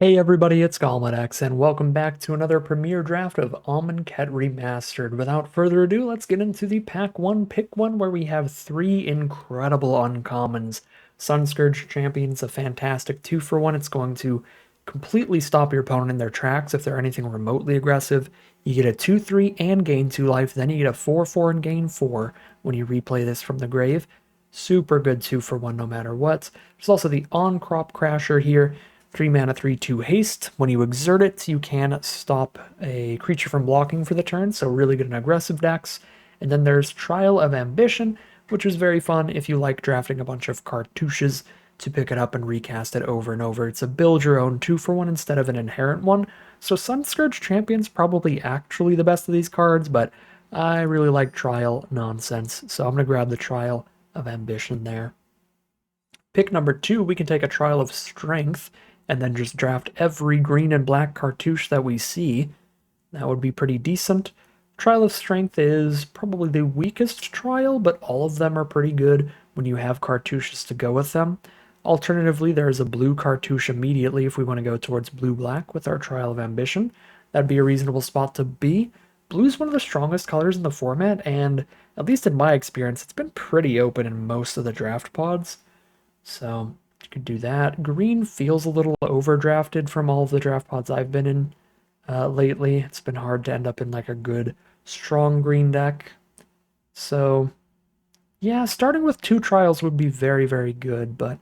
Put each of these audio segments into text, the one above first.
Hey everybody, it's Galmadex, and welcome back to another premiere draft of Amonkhet Remastered. Without further ado, let's get into the Pack 1 Pick 1, where we have three incredible uncommons. Sunscourge Champion's a fantastic 2-for-1. It's going to completely stop your opponent in their tracks if they're anything remotely aggressive. You get a 2-3 and gain 2 life, then you get a 4-4 and gain 4 when you replay this from the grave. Super good 2-for-1 no matter what. There's also the On-Crop Crasher here. 3 mana, 3/2 haste. When you exert it, you can stop a creature from blocking for the turn, so really good in aggressive decks. And then there's Trial of Ambition, which is very fun if you like drafting a bunch of cartouches to pick it up and recast it over and over. It's a build your own 2-for-1 instead of an inherent one. So Sunscourge Champion's probably actually the best of these cards, but I really like Trial nonsense, so I'm going to grab the Trial of Ambition there. Pick number 2, we can take a Trial of Strength and then just draft every green and black cartouche that we see. That would be pretty decent. Trial of Strength is probably the weakest trial, but all of them are pretty good when you have cartouches to go with them. Alternatively, there's a blue cartouche immediately if we want to go towards blue-black with our Trial of Ambition. That'd be a reasonable spot to be. Blue is one of the strongest colors in the format, and at least in my experience, it's been pretty open in most of the draft pods. So you could do that. Green feels a little overdrafted from all of the draft pods I've been in lately. It's been hard to end up in like a good, strong green deck. So yeah, starting with 2 trials would be very, very good, but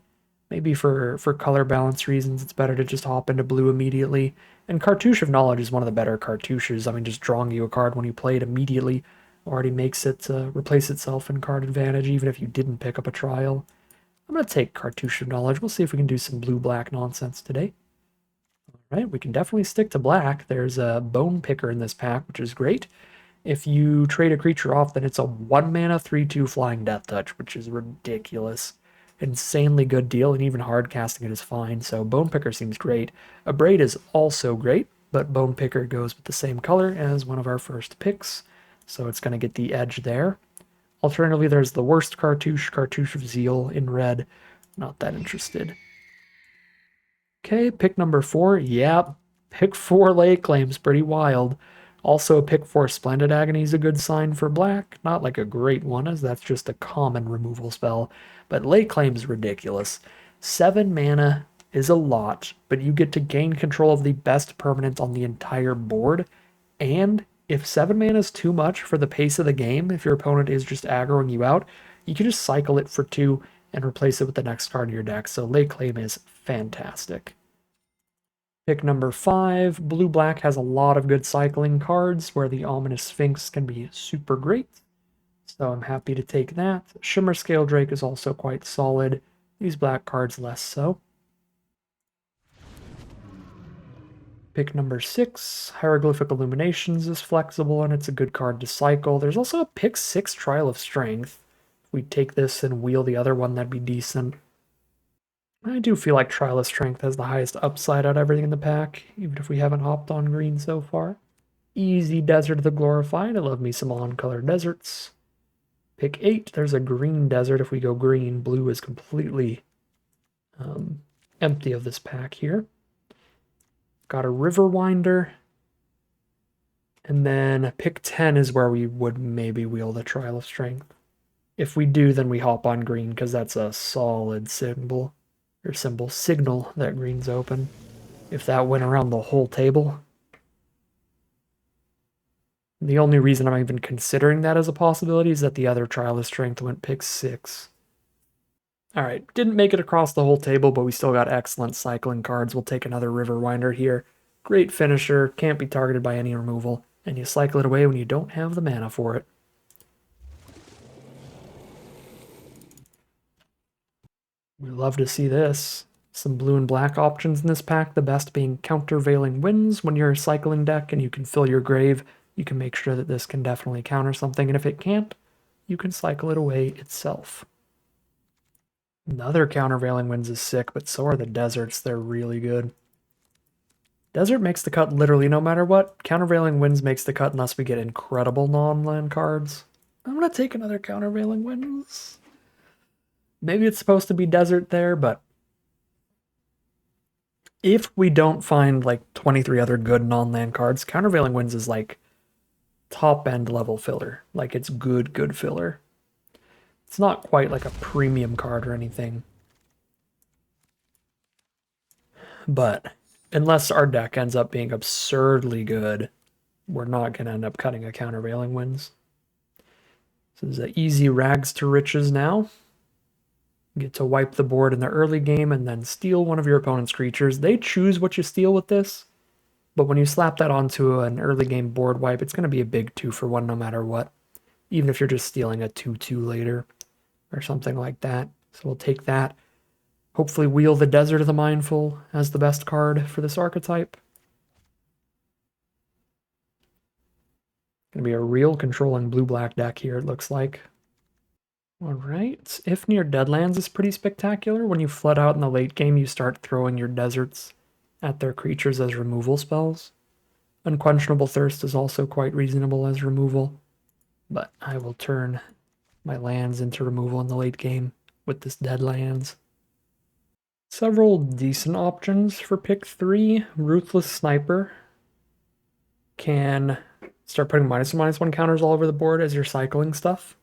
maybe for color balance reasons, it's better to just hop into blue immediately. And Cartouche of Knowledge is one of the better cartouches. I mean, just drawing you a card when you play it immediately already makes it replace itself in card advantage, even if you didn't pick up a trial. I'm going to take Cartouche of Knowledge. We'll see if we can do some blue-black nonsense today. All right, we can definitely stick to black. There's a Bone Picker in this pack, which is great. If you trade a creature off, then it's a 1 mana 3/2 Flying Death Touch, which is ridiculous. Insanely good deal, and even hard casting it is fine, so Bone Picker seems great. Abrade is also great, but Bone Picker goes with the same color as one of our first picks, so it's going to get the edge there. Alternatively, there's the worst cartouche, Cartouche of Zeal in red. Not that interested. Okay, pick number 4. Yeah, pick 4 Lay Claim's pretty wild. Also, pick 4 Splendid Agony is a good sign for black. Not like a great one, as that's just a common removal spell. But Lay Claim's ridiculous. 7 mana is a lot, but you get to gain control of the best permanent on the entire board. And if 7 mana is too much for the pace of the game, if your opponent is just aggroing you out, you can just cycle it for 2 and replace it with the next card in your deck. So Lay Claim is fantastic. Pick number 5. Blue-black has a lot of good cycling cards where the Ominous Sphinx can be super great. So I'm happy to take that. Shimmer Scale Drake is also quite solid. These black cards less so. Pick number 6. Hieroglyphic Illuminations is flexible and it's a good card to cycle. There's also a pick 6 Trial of Strength. If we take this and wheel the other one, that'd be decent. I do feel like Trial of Strength has the highest upside out of everything in the pack, even if we haven't hopped on green so far. Easy Desert of the Glorified. I love me some on-color deserts. Pick 8. There's a green desert. If we go green, blue is completely empty of this pack here. Got a Riverwinder. And then pick 10 is where we would maybe wheel the Trial of Strength. If we do, then we hop on green because that's a solid signal that green's open. If that went around the whole table. The only reason I'm even considering that as a possibility is that the other Trial of Strength went pick 6. Alright, didn't make it across the whole table, but we still got excellent cycling cards. We'll take another Riverwinder here. Great finisher, can't be targeted by any removal, and you cycle it away when you don't have the mana for it. We love to see this. Some blue and black options in this pack, the best being Countervailing Winds. When you're a cycling deck and you can fill your grave, you can make sure that this can definitely counter something, and if it can't, you can cycle it away itself. Another Countervailing Winds is sick, but so are the deserts. They're really good. Desert makes the cut literally no matter what. Countervailing Winds makes the cut unless we get incredible non-land cards. I'm going to take another Countervailing Winds. Maybe it's supposed to be desert there, but if we don't find like 23 other good non-land cards, Countervailing Winds is like top end level filler. Like it's good filler. It's not quite like a premium card or anything. But unless our deck ends up being absurdly good, we're not going to end up cutting a Countervailing Winds. So this is an easy rags to riches now. You get to wipe the board in the early game and then steal one of your opponent's creatures. They choose what you steal with this, but when you slap that onto an early game board wipe, it's going to be a big 2-for-1 no matter what, even if you're just stealing a 2-2 later or something like that. So we'll take that. Hopefully wheel the Desert of the Mindful as the best card for this archetype. Going to be a real controlling blue-black deck here, it looks like. Alright, if near Deadlands is pretty spectacular. When you flood out in the late game, you start throwing your deserts at their creatures as removal spells. Unquenchable Thirst is also quite reasonable as removal, but I will turn my lands into removal in the late game with this Deadlands. Several decent options for pick 3. Ruthless Sniper can start putting -1/-1 counters all over the board as you're cycling stuff,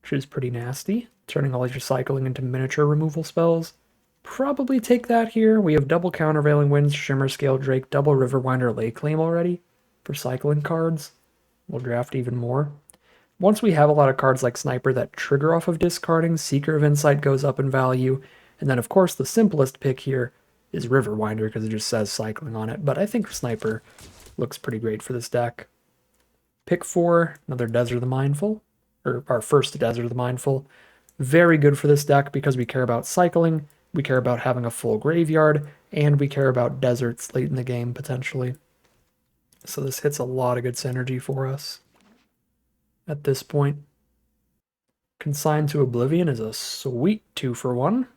which is pretty nasty, turning all of your cycling into miniature removal spells. Probably take that here. We have double Countervailing Winds, Shimmer Scale Drake, double Riverwinder Lake Claim already for cycling cards. We'll draft even more. Once we have a lot of cards like Sniper that trigger off of discarding, Seeker of Insight goes up in value. And then, of course, the simplest pick here is Riverwinder because it just says cycling on it. But I think Sniper looks pretty great for this deck. Pick 4, another Desert of the Mindful, or our first Desert of the Mindful. Very good for this deck because we care about cycling, we care about having a full graveyard, and we care about deserts late in the game, potentially. So this hits a lot of good synergy for us at this point. Consigned to Oblivion is a sweet 2-for-1.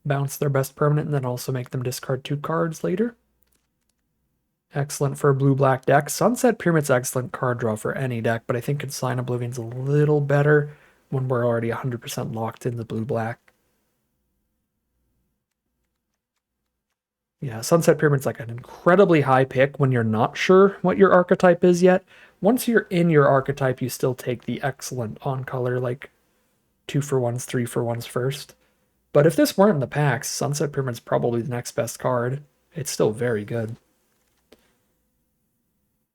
Bounce their best permanent and then also make them discard 2 cards later. Excellent for a blue-black deck. Sunset Pyramid's excellent card draw for any deck, but I think Consign Oblivion's a little better when we're already 100% locked in the blue-black. Yeah, Sunset Pyramid's like an incredibly high pick when you're not sure what your archetype is yet. Once you're in your archetype, you still take the excellent on-color, like 2-for-1s, 3-for-1s first. But if this weren't in the packs, Sunset Pyramid's probably the next best card. It's still very good.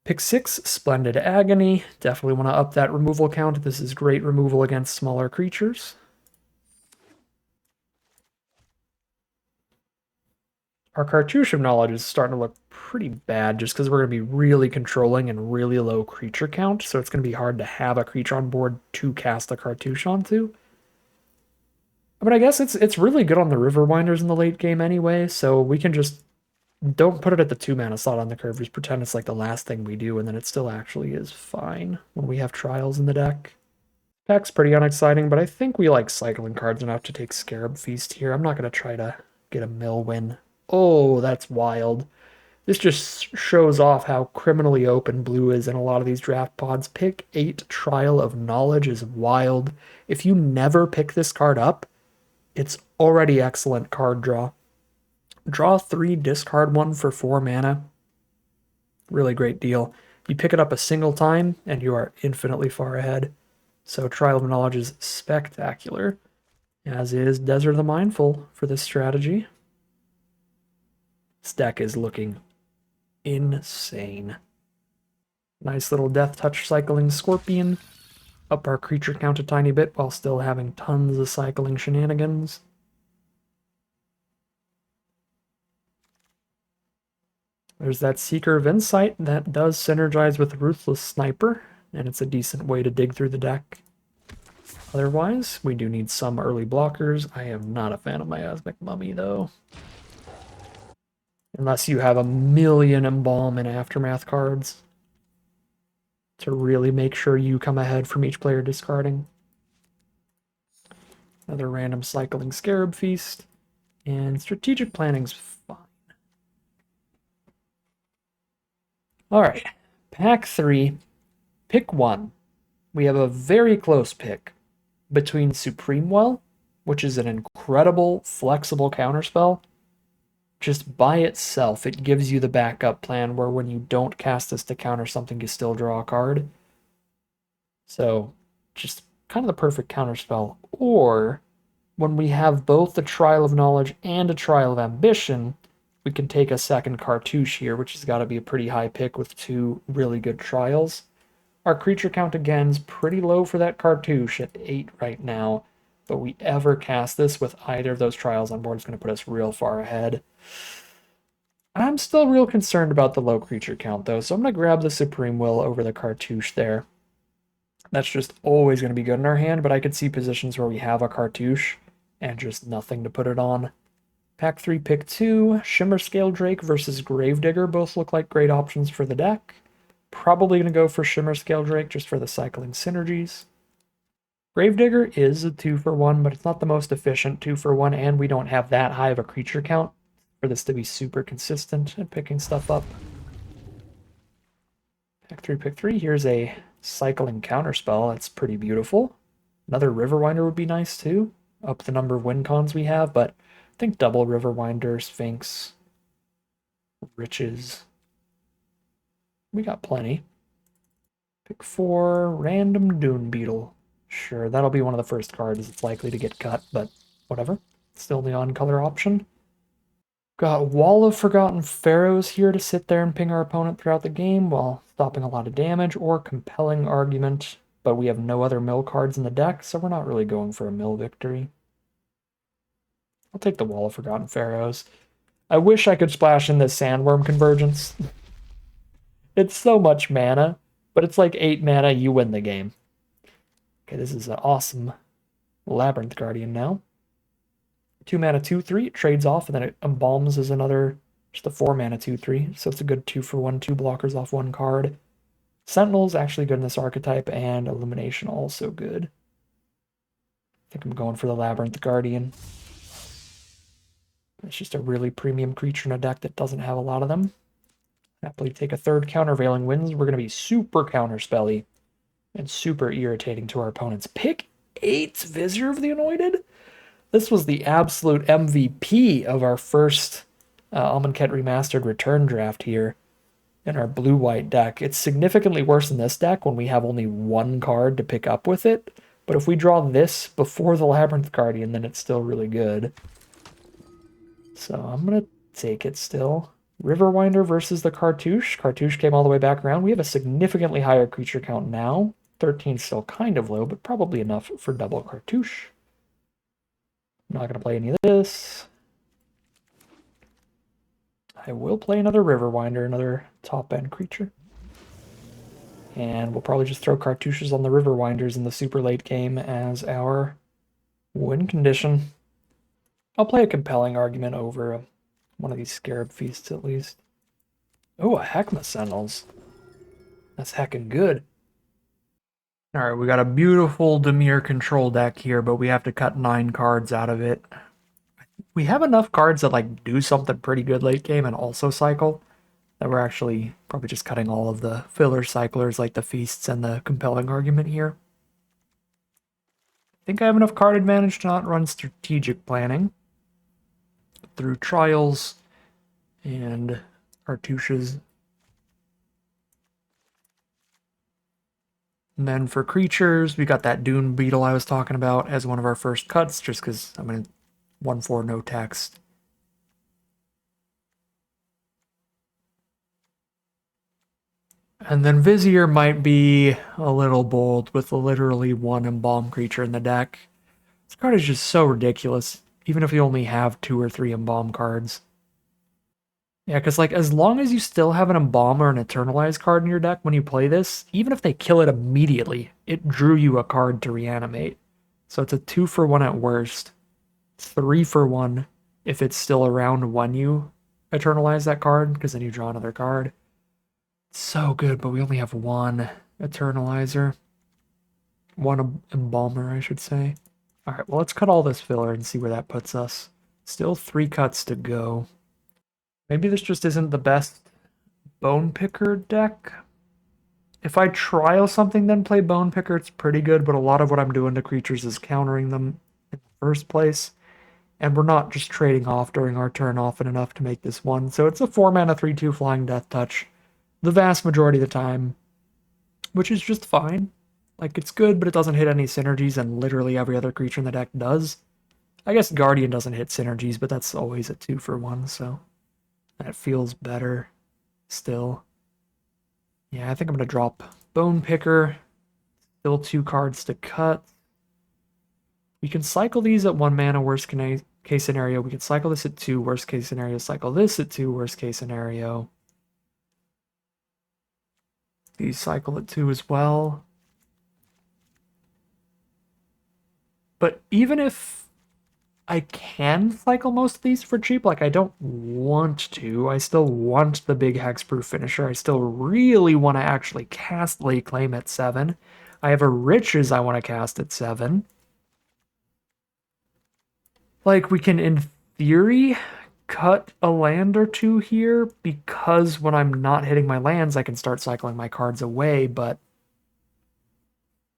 Pick 6, Splendid Agony. Definitely want to up that removal count. This is great removal against smaller creatures. Our Cartouche of Knowledge is starting to look pretty bad just because we're going to be really controlling and really low creature count, so it's going to be hard to have a creature on board to cast a Cartouche onto. But I guess it's really good on the Riverwinders in the late game anyway, so we can just don't put it at the 2-mana slot on the curve, just pretend it's like the last thing we do, and then it still actually is fine when we have Trials in the deck. Deck's pretty unexciting, but I think we like cycling cards enough to take Scarab Feast here. I'm not going to try to get a mill win. Oh, that's wild. This just shows off how criminally open blue is in a lot of these draft pods. Pick 8 Trial of Knowledge is wild. If you never pick this card up, it's already excellent card draw. Draw 3, discard 1 for 4 mana. Really great deal. You pick it up a single time, and you are infinitely far ahead. So Trial of Knowledge is spectacular, as is Desert of the Mindful for this strategy. This deck is looking insane. Nice little Death Touch cycling Scorpion. Up our creature count a tiny bit while still having tons of cycling shenanigans. There's that Seeker of Insight that does synergize with Ruthless Sniper, and it's a decent way to dig through the deck. Otherwise, we do need some early blockers. I am not a fan of Miasmic Mummy, though. Unless you have a million Embalm and Aftermath cards to really make sure you come ahead from each player discarding. Another random cycling Scarab Feast, and Strategic Planning's fine. Alright, pack 3, pick 1. We have a very close pick between Supreme Well, which is an incredible, flexible counterspell, just by itself, it gives you the backup plan where when you don't cast this to counter something, you still draw a card. So, just kind of the perfect counter spell. Or, when we have both the Trial of Knowledge and a Trial of Ambition, we can take a second cartouche here, which has got to be a pretty high pick with two really good trials. Our creature count again is pretty low for that cartouche at 8 right now, but we ever cast this with either of those trials on board is going to put us real far ahead. I'm still real concerned about the low creature count though, so I'm going to grab the Supreme Will over the cartouche there. That's just always going to be good in our hand, but I could see positions where we have a cartouche and just nothing to put it on. Pack 3, pick 2, Shimmer Scale Drake versus Gravedigger both look like great options for the deck. Probably going to go for Shimmer Scale Drake just for the cycling synergies. Gravedigger is a 2-for-1, but it's not the most efficient 2-for-1, and we don't have that high of a creature count for this to be super consistent at picking stuff up. Pack 3, pick 3. Here's a cycling counterspell. That's pretty beautiful. Another Riverwinder would be nice too. Up the number of win cons we have, but I think double Riverwinder, Sphinx, Riches. We got plenty. Pick 4, Random Dune Beetle. Sure, that'll be one of the first cards that's likely to get cut, but whatever. Still the on-color option. Got Wall of Forgotten Pharaohs here to sit there and ping our opponent throughout the game while stopping a lot of damage, or Compelling Argument, but we have no other mill cards in the deck, so we're not really going for a mill victory. I'll take the Wall of Forgotten Pharaohs. I wish I could splash in this Sandworm Convergence. It's so much mana, but it's like 8 mana, you win the game. Okay, this is an awesome Labyrinth Guardian now. 2 mana, 2/3, it trades off, and then it embalms as another, just a 4 mana, 2/3. So it's a good 2-for-1, 2 blockers off one card. Sentinel's actually good in this archetype, and Illumination also good. I think I'm going for the Labyrinth Guardian. It's just a really premium creature in a deck that doesn't have a lot of them. Happily take a third Countervailing Winds. We're going to be super counterspelly and super irritating to our opponents. Pick 8, Vizier of the Anointed? This was the absolute MVP of our first Amonkhet Remastered return draft here in our blue-white deck. It's significantly worse in this deck when we have only one card to pick up with it, but if we draw this before the Labyrinth Guardian, then it's still really good. So I'm going to take it still. Riverwinder versus the Cartouche. Cartouche came all the way back around. We have a significantly higher creature count now. 13 is still kind of low, but probably enough for double Cartouche. I'm not going to play any of this. I will play another Riverwinder, another top-end creature. And we'll probably just throw Cartouches on the Riverwinders in the super late game as our win condition. I'll play a Compelling Argument over one of these Scarab Feasts at least. Oh, a Heckma Sentinels. That's heckin' good. Alright, we got a beautiful Demure control deck here, but we have to cut 9 cards out of it. We have enough cards that like do something pretty good late game and also cycle, that we're actually probably just cutting all of the filler cyclers like the Feasts and the Compelling Argument here. I think I have enough card advantage to not run strategic planning through trials and cartouches. And then for creatures, we got that Dune Beetle I was talking about as one of our first cuts, just because I'm going to 1/4 no text. And then Vizier might be a little bold with literally one Embalm creature in the deck. This card is just so ridiculous, even if you only have 2 or 3 Embalm cards. Yeah, because like as long as you still have an Embalm or an Eternalize card in your deck when you play this, even if they kill it immediately, it drew you a card to reanimate. So it's a 2-for-1 at worst. 3-for-1 if it's still around when you Eternalize that card, because then you draw another card. It's so good, but we only have one Eternalizer. One Embalmer, I should say. Alright, well let's cut all this filler and see where that puts us. Still 3 cuts to go. Maybe this just isn't the best Bone Picker deck. If I trial something then play Bone Picker, it's pretty good, but a lot of what I'm doing to creatures is countering them in the first place. And we're not just trading off during our turn often enough to make this one. So it's a 4 mana 3/2 Flying Death Touch the vast majority of the time, which is just fine. Like, it's good, but it doesn't hit any synergies, and literally every other creature in the deck does. I guess Guardian doesn't hit synergies, but that's always a 2-for-1, so that feels better still. Yeah, I think I'm going to drop Bone Picker. Still 2 cards to cut. We can cycle these at 1 mana, worst case scenario. We can cycle this at 2, worst case scenario. Cycle this at 2, worst case scenario. These cycle at 2 as well. But even if I can cycle most of these for cheap, like I don't want to, I still want the big hexproof finisher. I still really want to actually cast Lay Claim at 7. I have a Riches I want to cast at 7. Like, we can, in theory, cut a land or 2 here, because when I'm not hitting my lands, I can start cycling my cards away, but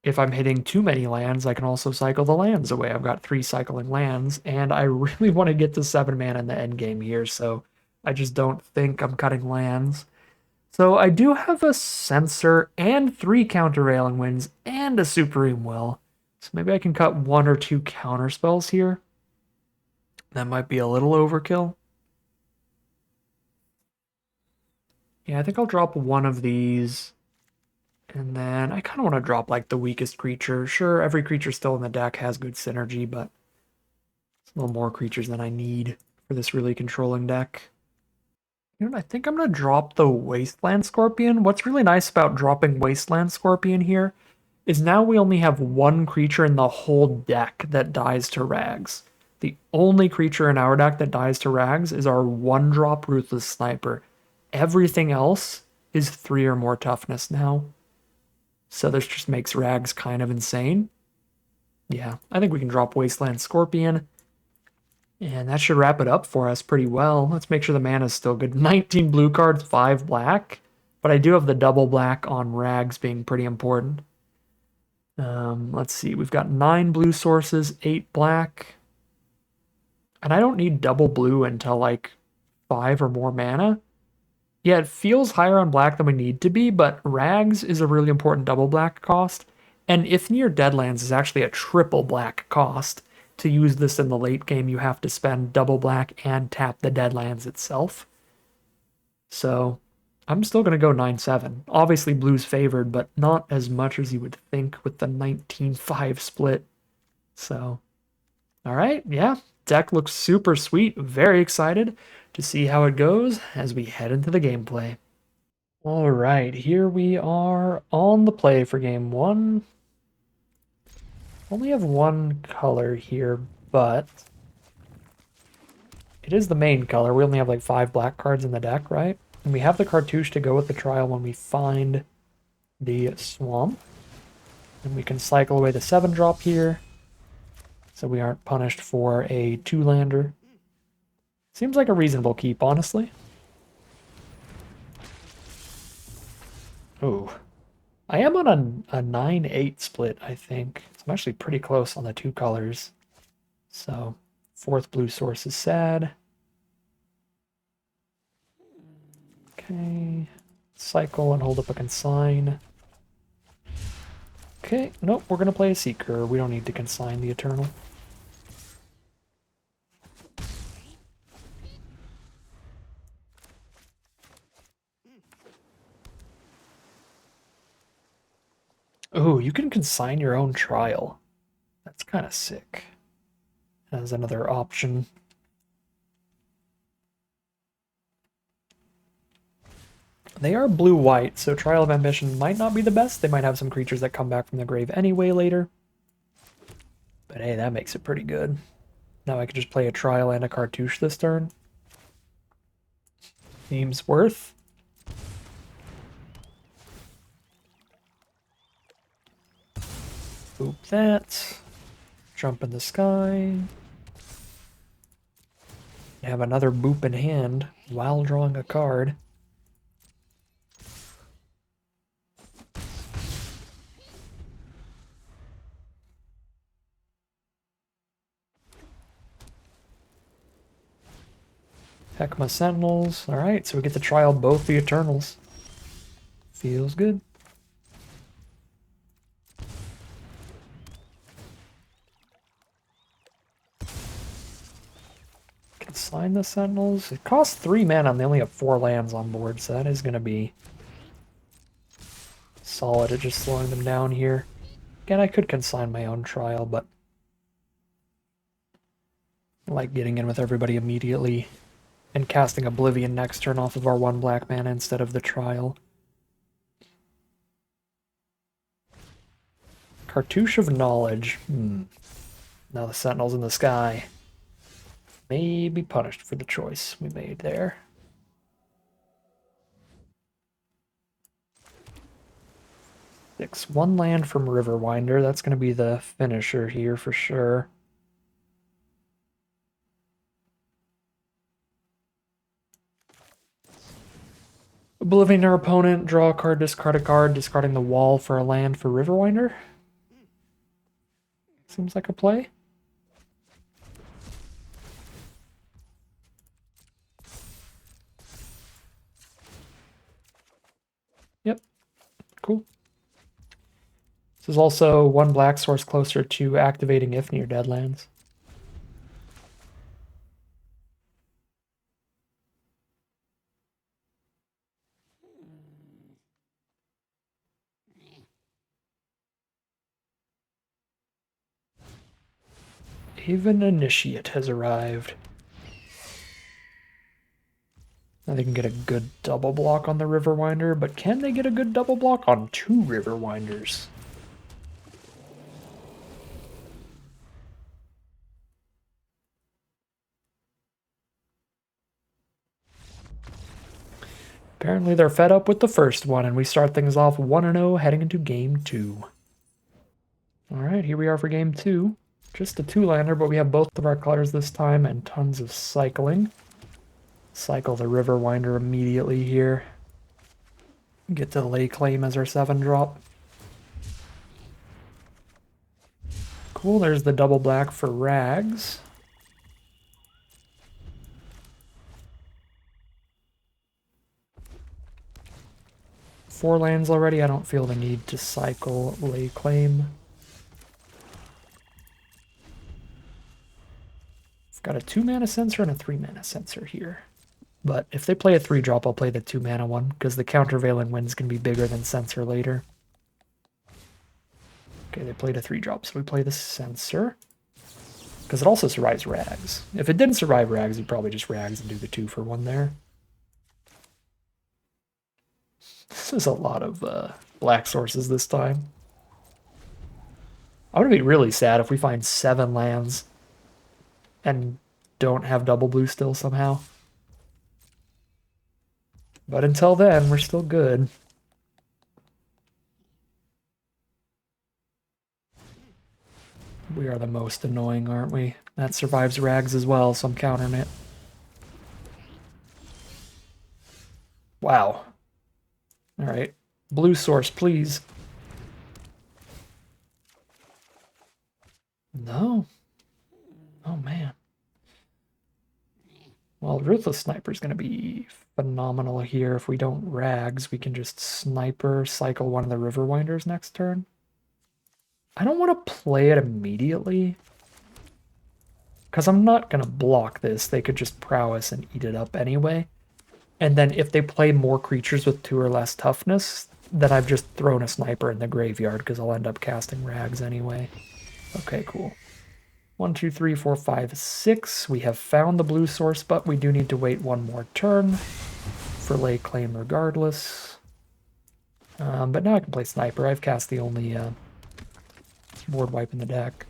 if I'm hitting too many lands, I can also cycle the lands away. I've got 3 cycling lands, and I really want to get to 7 mana in the end game here, so I just don't think I'm cutting lands. So I do have a Censor and 3 Countervailing Winds and a Supreme Will. So maybe I can cut 1 or 2 counter spells here. That might be a little overkill. Yeah, I think I'll drop one of these. And then I kind of want to drop like the weakest creature. Sure, every creature still in the deck has good synergy, but it's a little more creatures than I need for this really controlling deck. You know what, I think I'm going to drop the Wasteland Scorpion. What's really nice about dropping Wasteland Scorpion here is now we only have 1 creature in the whole deck that dies to Rags. The only creature in our deck that dies to Rags is our 1-drop Ruthless Sniper. Everything else is 3 or more toughness now. So this just makes Rags kind of insane. Yeah, I think we can drop Wasteland Scorpion. And that should wrap it up for us pretty well. Let's make sure the mana's still good. 19 blue cards, 5 black. But I do have the double black on Rags being pretty important. Let's see, we've got 9 blue sources, 8 black. And I don't need double blue until like 5 or more mana. Yeah, it feels higher on black than we need to be, but Rags is a really important double black cost. And if near Deadlands is actually a triple black cost, to use this in the late game, you have to spend double black and tap the Deadlands itself. So I'm still going to go 9-7. Obviously, blue's favored, but not as much as you would think with the 19-5 split. So, all right, yeah, deck looks super sweet. Very excited to see how it goes as we head into the gameplay. All right, here we are on the play for game 1. Only have 1 color here, but it is the main color. We only have like 5 black cards in the deck, right? And we have the cartouche to go with the trial when we find the swamp. And we can cycle away the 7-drop here, so we aren't punished for a 2-lander. Seems like a reasonable keep, honestly. Oh, I am on a 9-8 split, I think. So I'm actually pretty close on the 2 colors. So 4th blue source is sad. Okay, cycle and hold up a consign. Okay, nope, we're going to play a Seeker. We don't need to consign the Eternal. Oh, you can consign your own trial. That's kind of sick. As another option. They are blue-white, so Trial of Ambition might not be the best. They might have some creatures that come back from the grave anyway later. But hey, that makes it pretty good. Now I can just play a Trial and a Cartouche this turn. Seems worth. Boop that. Jump in the sky. Have another boop in hand while drawing a card. Heckma Sentinels. Alright, so we get to trial both the Eternals. Feels good. Consign the Sentinels. It costs 3 mana and they only have 4 lands on board, so that is going to be solid at just slowing them down here. Again, I could consign my own trial, but I like getting in with everybody immediately and casting Oblivion next turn off of our 1 black mana instead of the trial. Cartouche of Knowledge. Now the Sentinels in the sky may be punished for the choice we made there. Six. 1 land from Riverwinder. That's going to be the finisher here for sure. Oblivion our opponent, draw a card, discard a card, discarding the wall for a land for Riverwinder. Seems like a play. Yep, cool. This is also 1 black source closer to activating if near Deadlands. Haven Initiate has arrived. Now they can get a good double block on the Riverwinder, but can they get a good double block on 2 Riverwinders? Apparently they're fed up with the first one, and we start things off 1-0 heading into Game 2. Alright, here we are for Game 2. Just a 2-lander, but we have both of our colors this time and tons of cycling. Cycle the Riverwinder immediately here. Get to Lay Claim as our 7-drop. Cool, there's the double black for Rags. Four lands already, I don't feel the need to cycle Lay Claim. I've got a 2-mana Censor and a 3-mana Censor here. But if they play a 3-drop, I'll play the 2-mana one, because the countervailing wind's can be bigger than Censor later. Okay, they played a 3-drop, so we play the Censor. Because it also survives Rags. If it didn't survive Rags, you'd probably just Rags and do the 2-for-1 there. This is a lot of black sources this time. I'm going to be really sad if we find 7 lands and don't have double blue still somehow. But until then, we're still good. We are the most annoying, aren't we? That survives Rags as well, so I'm countering it. Wow. Alright. Blue source, please. No. Oh, man. Well, Ruthless Sniper is going to be phenomenal here. If we don't Rags, we can just Sniper, cycle one of the Riverwinders next turn. I don't want to play it immediately, because I'm not going to block this. They could just Prowess and eat it up anyway. And then if they play more creatures with 2 or less toughness, then I've just thrown a Sniper in the graveyard, because I'll end up casting Rags anyway. Okay, cool. 1, 2, 3, 4, 5, 6. We have found the blue source, but we do need to wait 1 more turn for Lay Claim regardless. But now I can play Sniper. I've cast the only board wipe in the deck.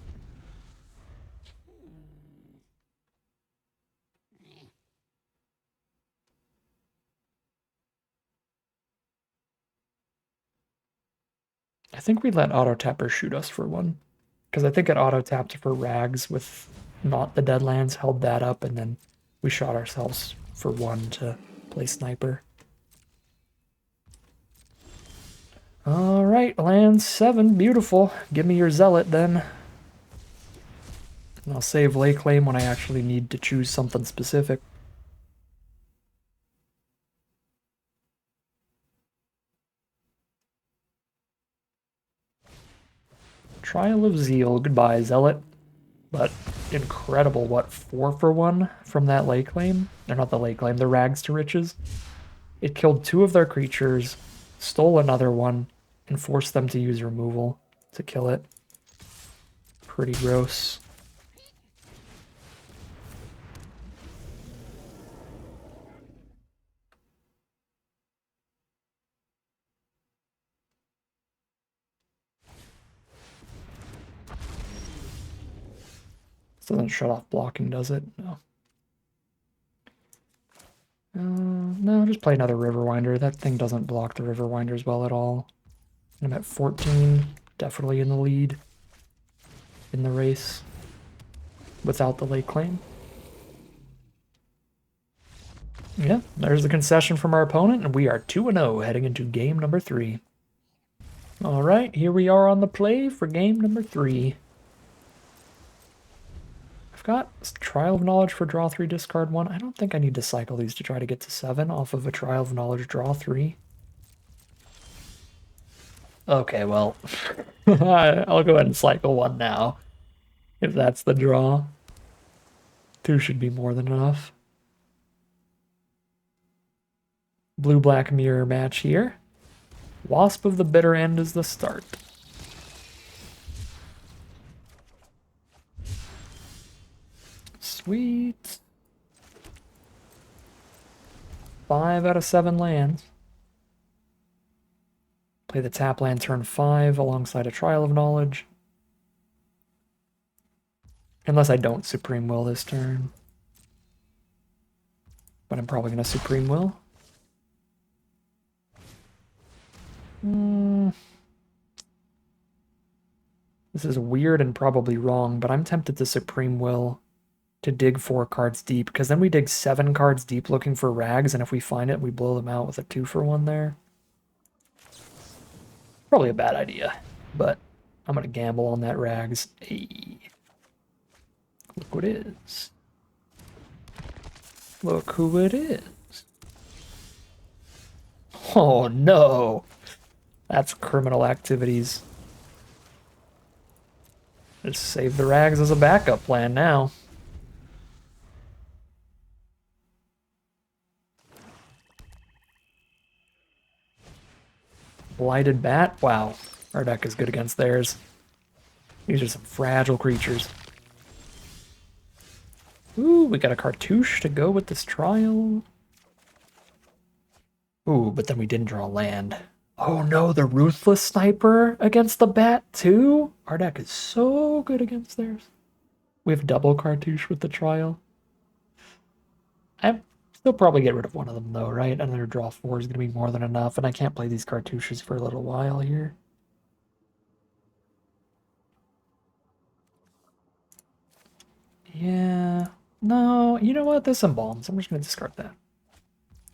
I think we let Auto Tapper shoot us for 1. Because I think it auto tapped for Rags with not the Deadlands, held that up, and then we shot ourselves for 1 to play Sniper. Alright, land 7, beautiful. Give me your Zealot then. And I'll save Lay Claim when I actually need to choose something specific. Trial of Zeal. Goodbye, Zealot. But incredible, what, 4 for 1 from that lay claim? They're not the lay claim, the Rags to Riches. It killed 2 of their creatures, stole another one, and forced them to use removal to kill it. Pretty gross. This doesn't shut off blocking, does it? No. No, just play another Riverwinder. That thing doesn't block the Riverwinders well at all. I'm at 14, definitely in the lead in the race without the late claim. Yeah, there's the concession from our opponent, and we are 2-0 heading into game number 3. All right, here we are on the play for game number 3. I've got Trial of Knowledge for draw 3, discard 1. I don't think I need to cycle these to try to get to 7 off of a Trial of Knowledge draw 3. Okay, well, I'll go ahead and cycle 1 now, if that's the draw. 2 should be more than enough. Blue-black mirror match here. Wasp of the Bitter End is the start. Sweet. 5 out of 7 lands. Play the tap land turn 5 alongside a Trial of Knowledge. Unless I don't Supreme Will this turn. But I'm probably going to Supreme Will. This is weird and probably wrong, but I'm tempted to Supreme Will to dig 4 cards deep, because then we dig 7 cards deep looking for Rags, and if we find it, we blow them out with a 2 for 1 there. Probably a bad idea, but I'm going to gamble on that Rags. Hey. Look what it is. Look who it is. Oh no! That's criminal activities. Just save the Rags as a backup plan now. Blighted Bat? Wow. Our deck is good against theirs. These are some fragile creatures. Ooh, we got a Cartouche to go with this trial. Ooh, but then we didn't draw land. Oh no, the Ruthless Sniper against the Bat too? Our deck is so good against theirs. We have double Cartouche with the trial. I'm still probably get rid of one of them though, right? Another draw 4 is going to be more than enough, and I can't play these Cartouches for a little while here. Yeah, no, you know what? This embalms. I'm just going to discard that.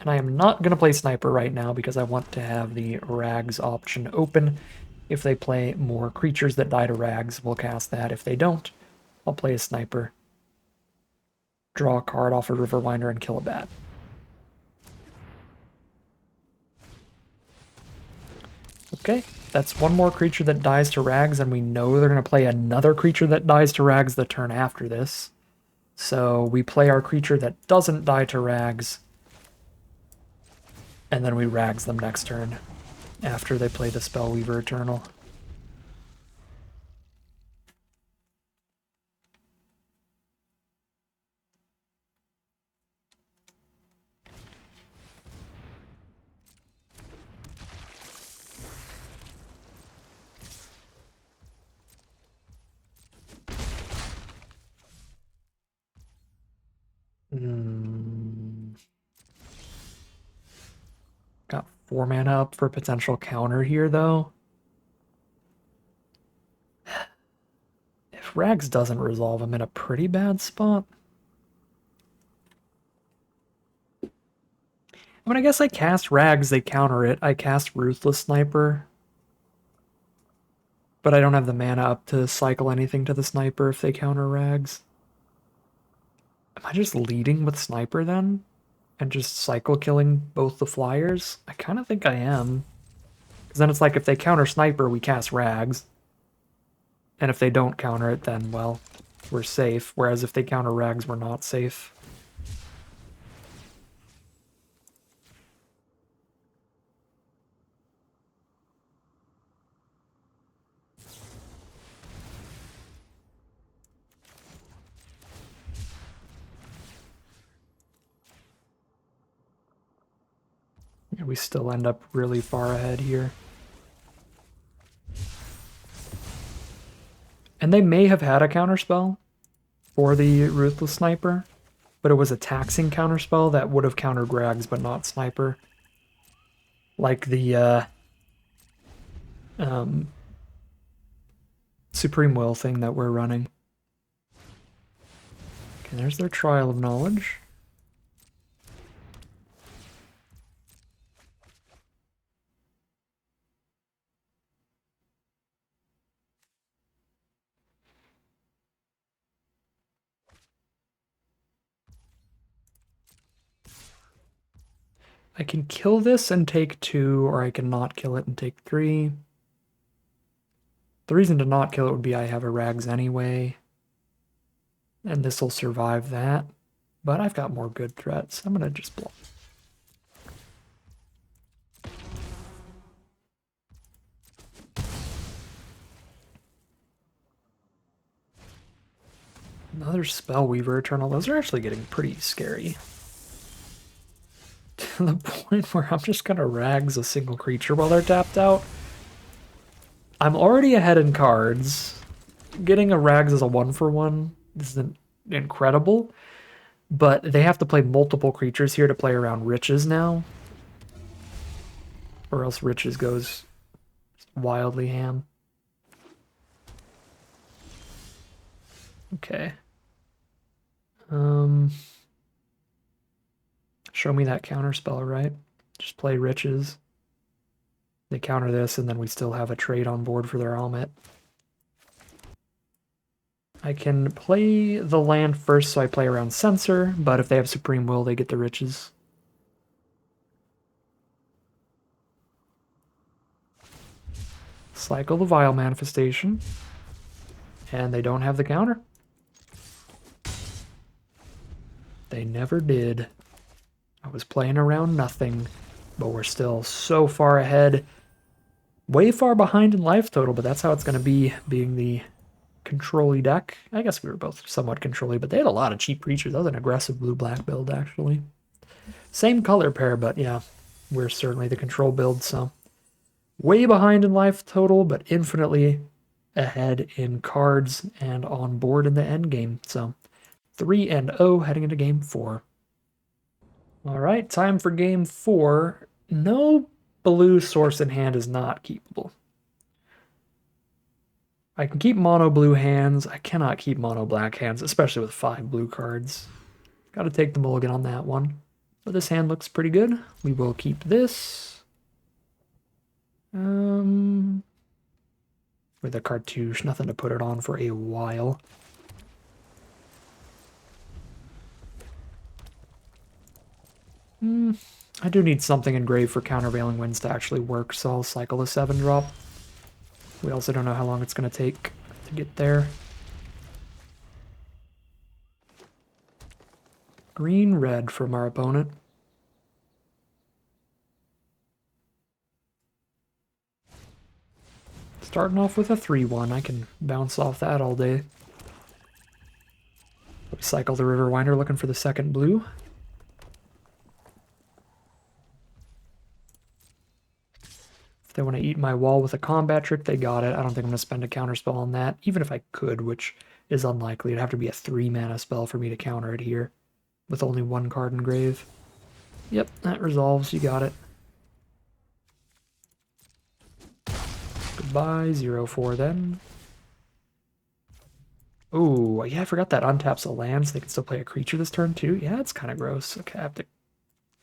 And I am not going to play Sniper right now because I want to have the Rags option open. If they play more creatures that die to Rags, we'll cast that. If they don't, I'll play a Sniper. Draw a card off a Riverwinder and kill a Bat. Okay, that's one more creature that dies to Rags, and we know they're going to play another creature that dies to Rags the turn after this. So we play our creature that doesn't die to Rags, and then we Rags them next turn after they play the Spellweaver Eternal. Got 4 mana up for potential counter here, though. If Rags doesn't resolve, I'm in a pretty bad spot. I mean, I guess I cast Rags, they counter it. I cast Ruthless Sniper. But I don't have the mana up to cycle anything to the Sniper if they counter Rags. Am I just leading with Sniper then? And just cycle killing both the flyers? I kind of think I am. Because then it's like if they counter Sniper, we cast Rags. And if they don't counter it, then, well, we're safe. Whereas if they counter rags, we're not safe. Yeah, we still end up really far ahead here. And they may have had a counterspell for the Ruthless Sniper, but it was a taxing counterspell that would have countered rags but not sniper. Like the Supreme Will thing that we're running. Okay, there's their Trial of Knowledge. I can kill this and take 2, or I can not kill it and take 3. The reason to not kill it would be I have a rags anyway, and this will survive that. But I've got more good threats. I'm gonna just block. Another Spellweaver Eternal. Those are actually getting pretty scary. To the point where I'm just gonna rags a single creature while they're tapped out. I'm already ahead in cards. Getting a rags as a 1-for-1 isn't incredible, but they have to play multiple creatures here to play around Riches now. Or else Riches goes wildly ham. Okay. Show me that counter spell, right? Just play Riches. They counter this, and then we still have a trade on board for their Amonkhet. I can play the land first, so I play around Censor, but if they have Supreme Will, they get the Riches. Cycle the Vile Manifestation. And they don't have the counter. They never did. I was playing around nothing, but we're still so far ahead. Way far behind in life total, but that's how it's going to be, being the control-y deck. I guess we were both somewhat control-y, but they had a lot of cheap creatures. That was an aggressive blue-black build, actually. Same color pair, but yeah, we're certainly the control build, so way behind in life total, but infinitely ahead in cards and on board in the end game. So 3-0 heading into game 4. All right, time for game 4. No blue source in hand is not keepable. I can keep mono blue hands. I cannot keep mono black hands, especially with 5 blue cards. Got to take the mulligan on that one. But this hand looks pretty good. We will keep this. With a cartouche, nothing to put it on for a while. I do need something engraved for Countervailing Winds to actually work, so I'll cycle a 7-drop. We also don't know how long it's going to take to get there. Green-red from our opponent. Starting off with a 3-1. I can bounce off that all day. We cycle the Riverwinder looking for the second blue. If they want to eat my wall with a combat trick, they got it. I don't think I'm going to spend a counterspell on that, even if I could, which is unlikely. It'd have to be a 3-mana spell for me to counter it here, with only 1 card engraved. Yep, that resolves. You got it. Goodbye, 0-4 then. Oh, yeah, I forgot that untaps a land, so they can still play a creature this turn too. Yeah, it's kind of gross. Okay, I have to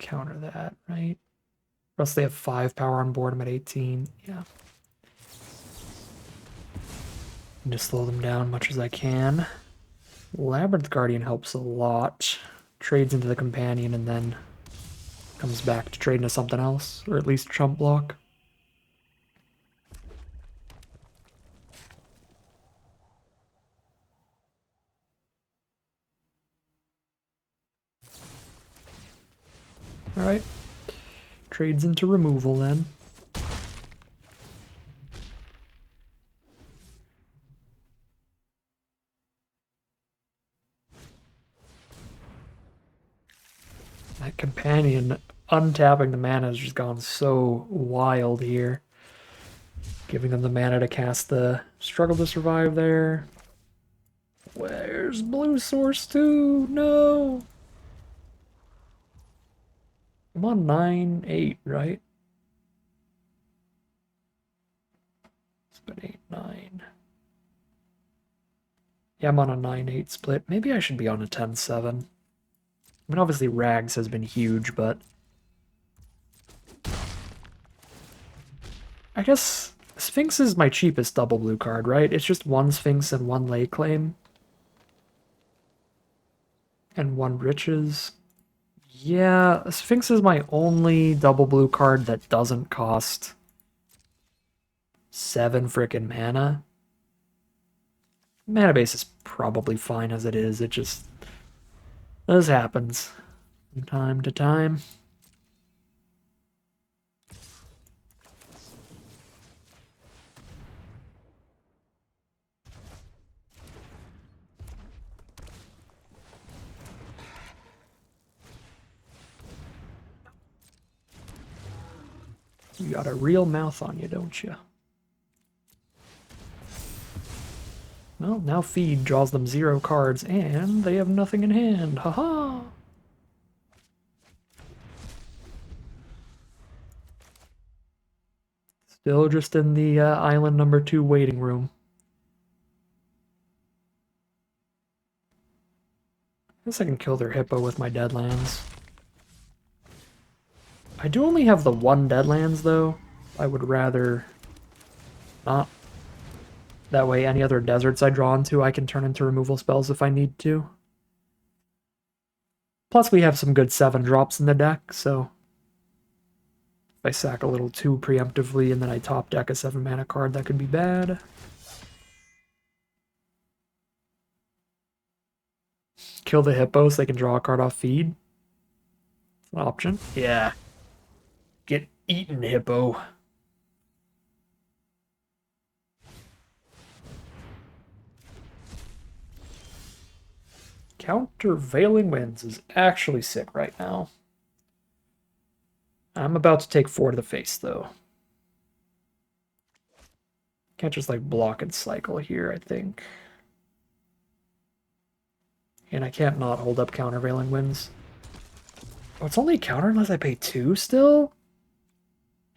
counter that, right? Or else they have 5 power on board. I'm at 18. Yeah. And just slow them down much as I can. Labyrinth Guardian helps a lot. Trades into the companion and then comes back to trade into something else, or at least chump block. Alright. Trades into removal then. That companion untapping the mana has just gone so wild here. Giving them the mana to cast the Struggle to Survive there. Where's Blue Source 2? No! I'm on 9-8, right? It's been 8-9. Yeah, I'm on a 9-8 split. Maybe I should be on a 10-7. I mean, obviously Rags has been huge, but I guess Sphinx is my cheapest double blue card, right? It's just one Sphinx and one Lay Claim. And one Riches. Yeah, Sphinx is my only double blue card that doesn't cost 7 frickin' mana. Mana base is probably fine as it is. It just... this happens from time to time. You got a real mouth on you, don't you? Well, now Feed draws them 0 cards, and they have nothing in hand. Haha! Still just in the island number 2 waiting room. I guess I can kill their hippo with my Deadlands. I do only have the 1 Deadlands, though. I would rather not. That way, any other deserts I draw into, I can turn into removal spells if I need to. Plus, we have some good 7 drops in the deck, so if I sack a little too preemptively and then I top deck a 7 mana card, that could be bad. Kill the hippo so they can draw a card off Feed. An option. Yeah. Get eaten, hippo. Countervailing Winds is actually sick right now. I'm about to take 4 to the face, though. Can't just, like, block and cycle here, I think. And I can't not hold up Countervailing Winds. Oh, it's only a counter unless I pay 2 still?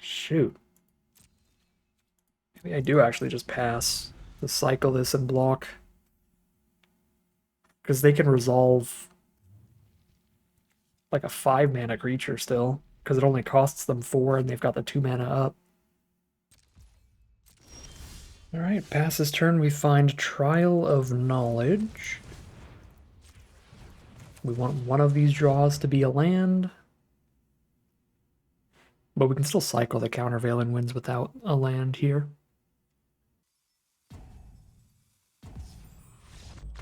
Shoot. Maybe I do actually just pass to cycle this and block. Because they can resolve like a 5 mana creature still. Because it only costs them 4 and they've got the 2 mana up. Alright, pass this turn, we find Trial of Knowledge. We want one of these draws to be a land. But we can still cycle the Countervailing Winds without a land here.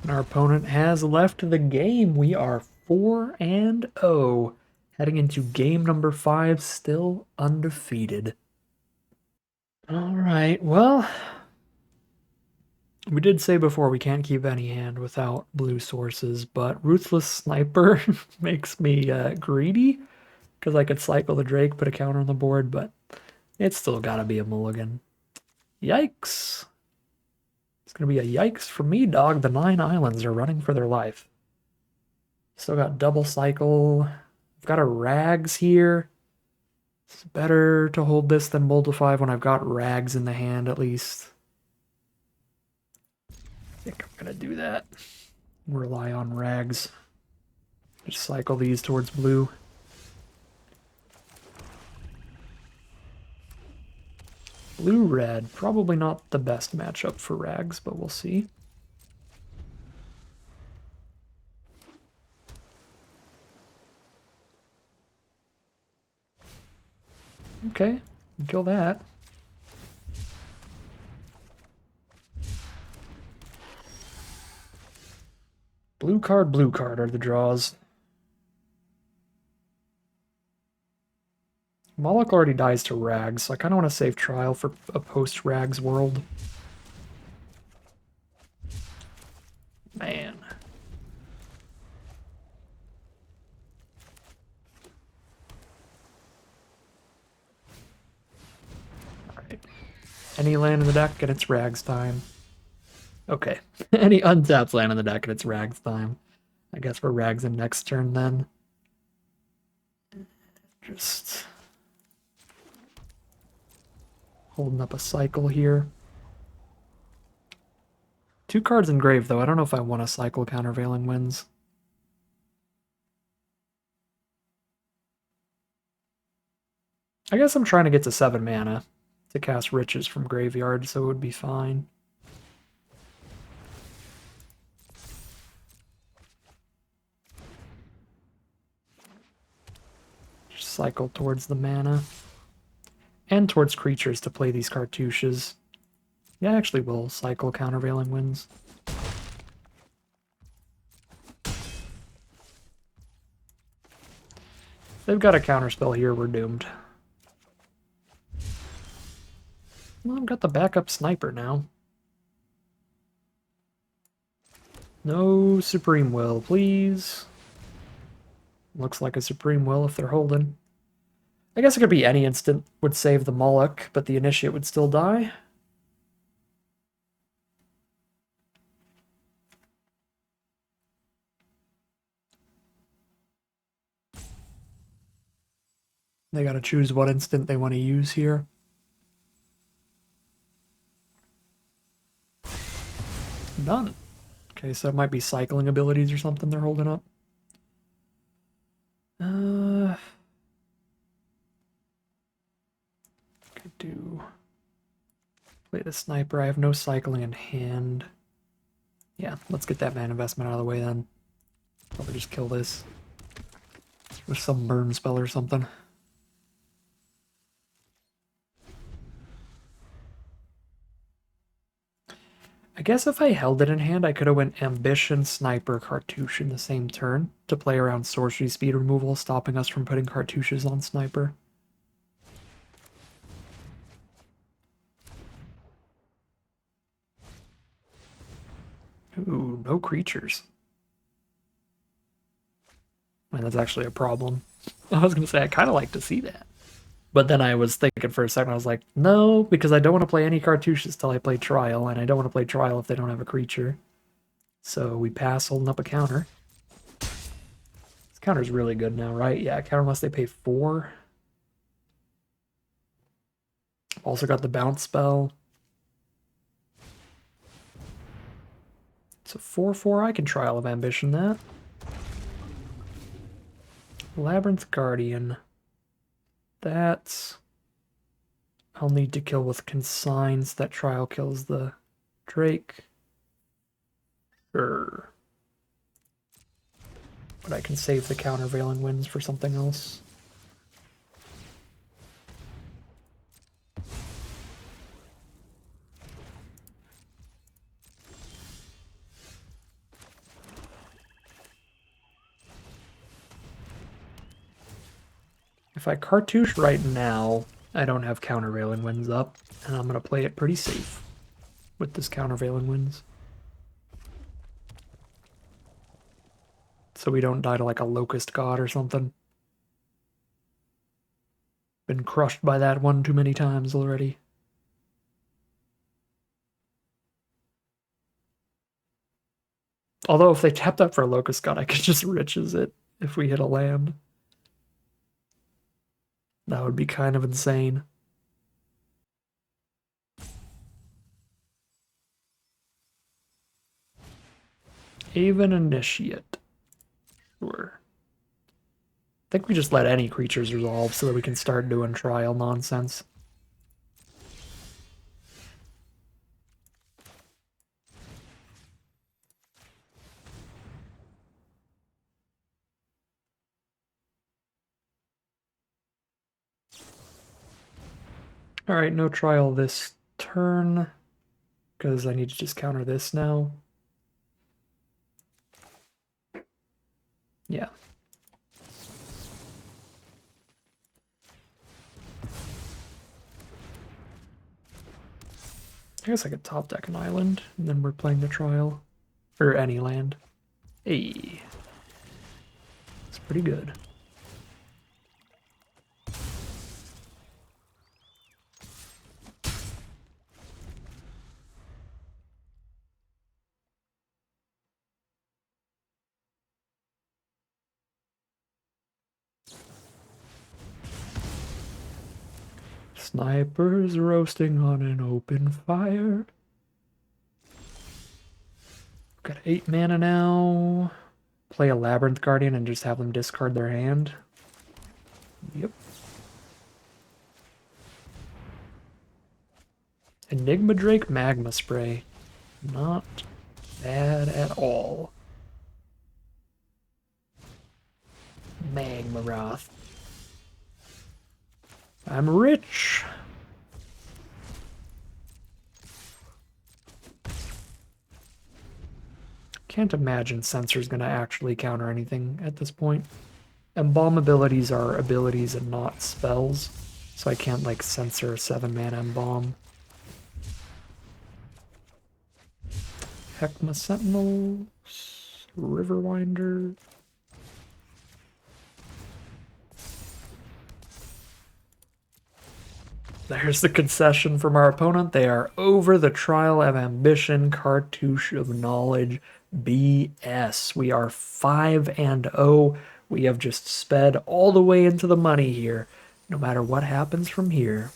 And our opponent has left the game. We are 4-0. Heading into game number 5, still undefeated. Alright, well... we did say before we can't keep any hand without blue sources, but Ruthless Sniper makes me greedy. Because I could cycle the Drake, put a counter on the board, but it's still gotta be a mulligan. Yikes. It's gonna be a yikes for me, dog. The 9 islands are running for their life. Still got double cycle. I've got a Rags here. It's better to hold this than Moldify when I've got Rags in the hand, at least. I think I'm gonna do that. Rely on Rags. Just cycle these towards blue. Blue-red, probably not the best matchup for Rags, but we'll see. Okay, kill that. Blue card are the draws. Moloch already dies to Rags, so I kind of want to save Trial for a post-Rags world. Man. Alright. Any land in the deck, and it's Rags time. Okay. Any untapped land in the deck, and it's Rags time. I guess we're Rags in next turn then. Just holding up a cycle here. 2 cards in grave, though. I don't know if I want to cycle Countervailing Winds. I guess I'm trying to get to 7 mana to cast Riches from Graveyard, so it would be fine. Just cycle towards the mana. And towards creatures to play these cartouches. Yeah, actually we'll cycle Countervailing Winds. They've got a counterspell here, we're doomed. Well, I've got the backup sniper now. No Supreme Will, please. Looks like a Supreme Will if they're holding. I guess it could be any instant would save the Moloch, but the Initiate would still die. They gotta choose what instant they want to use here. None. Okay, so it might be cycling abilities or something they're holding up. Could do... Play the sniper. I have no cycling in hand. Yeah, let's get that mana investment out of the way then. Probably just kill this with some burn spell or something. I guess if I held it in hand, I could have went Ambition, Sniper, Cartouche in the same turn to play around sorcery speed removal, stopping us from putting cartouches on Sniper. Ooh, no creatures. And that's actually a problem. I was going to say, I kind of like to see that. But then I was thinking for a second, I was like, no, because I don't want to play any cartouches till I play Trial, and I don't want to play Trial if they don't have a creature. So we pass holding up a counter. This counter's really good now, right? Yeah, counter unless they pay 4. Also got the bounce spell. It's a 4/4. I can Trial of Ambition that. Labyrinth Guardian. That's... I'll need to kill with Consigns. That Trial kills the Drake. Sure. But I can save the Countervailing Winds for something else. If I cartouche right now, I don't have Countervailing Winds up, and I'm going to play it pretty safe with this Countervailing Winds. So we don't die to like a Locust God or something. Been crushed by that one too many times already. Although if they tapped up for a Locust God, I could just Riches it if we hit a land. That would be kind of insane. Haven Initiate. Sure. I think we just let any creatures resolve so that we can start doing Trial nonsense. Alright, no Trial this turn, because I need to just counter this now. Yeah. I guess I could top deck an island, and then we're playing the trial. Or any land. Hey. It's pretty good. Snipers roasting on an open fire. Got 8 mana now. Play a Labyrinth Guardian and just have them discard their hand. Yep. Enigma Drake Magma Spray. Not bad at all. Magma Wrath. I'm rich. Can't imagine Censor's gonna actually counter anything at this point. Embalm abilities are abilities and not spells, so I can't like censor a 7-mana Embalm. Heckma Sentinels, Riverwinder. There's the concession from our opponent. They are over the Trial of Ambition, Cartouche of Knowledge, BS. We are 5-0. We have just sped all the way into the money here, no matter what happens from here.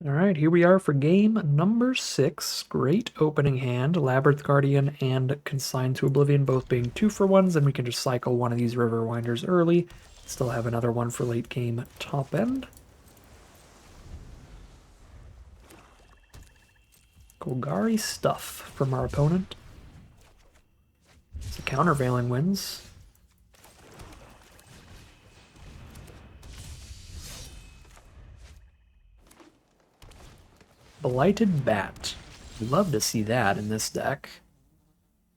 All right, here we are for game number 6. Great opening hand. Labyrinth Guardian and Consigned to Oblivion both being 2-for-1s, and we can just cycle one of these Riverwinders early. Still have another one for late game top end. Golgari stuff from our opponent. It's a countervailing wins. Blighted Bat. Love to see that in this deck.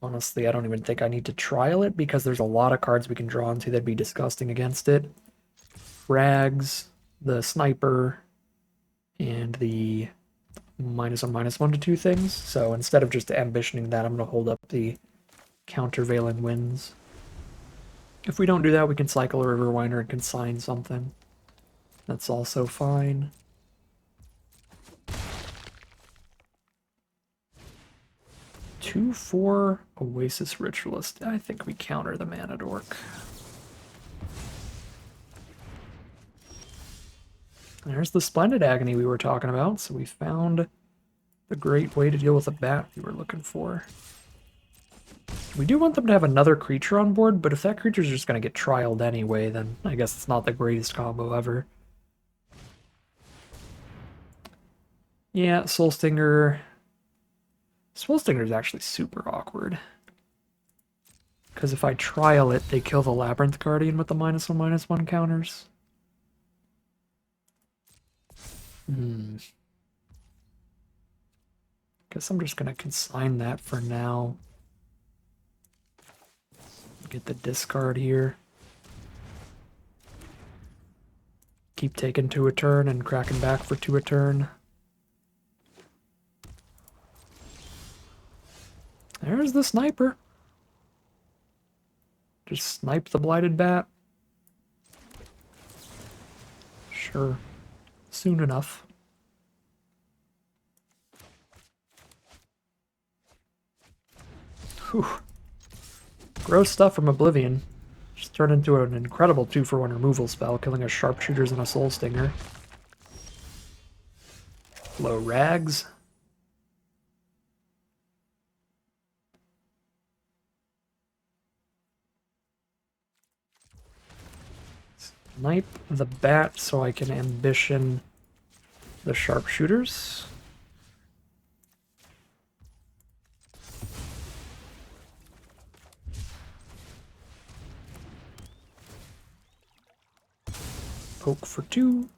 Honestly, I don't even think I need to trial it because there's a lot of cards we can draw into that'd be disgusting against it. Rags, the Sniper, and the -1/-1 to 2 things. So instead of just ambitioning that, I'm going to hold up the countervailing winds. If we don't do that, we can cycle a Riverwinder and consign something. That's also fine. Two for Oasis Ritualist. I think we counter the Mana Dork. There's the Splendid Agony we were talking about, so we found the great way to deal with a bat we were looking for. We do want them to have another creature on board, but if that creature's just going to get trialed anyway, then I guess it's not the greatest combo ever. Yeah, Soul Stinger. Soul Stinger is actually super awkward. Because if I trial it, they kill the Labyrinth Guardian with the -1/-1 counters. Guess I'm just going to consign that for now. Get the discard here. Keep taking 2 a turn and cracking back for 2 a turn. There's the Sniper. Just snipe the Blighted Bat. Sure. Soon enough. Whew. Gross stuff from Oblivion. Just turned into an incredible 2-for-1 removal spell, killing a Sharpshooters and a Soul Stinger. Low Rags. Snipe the Bat so I can ambition the Sharpshooters. Poke for 2.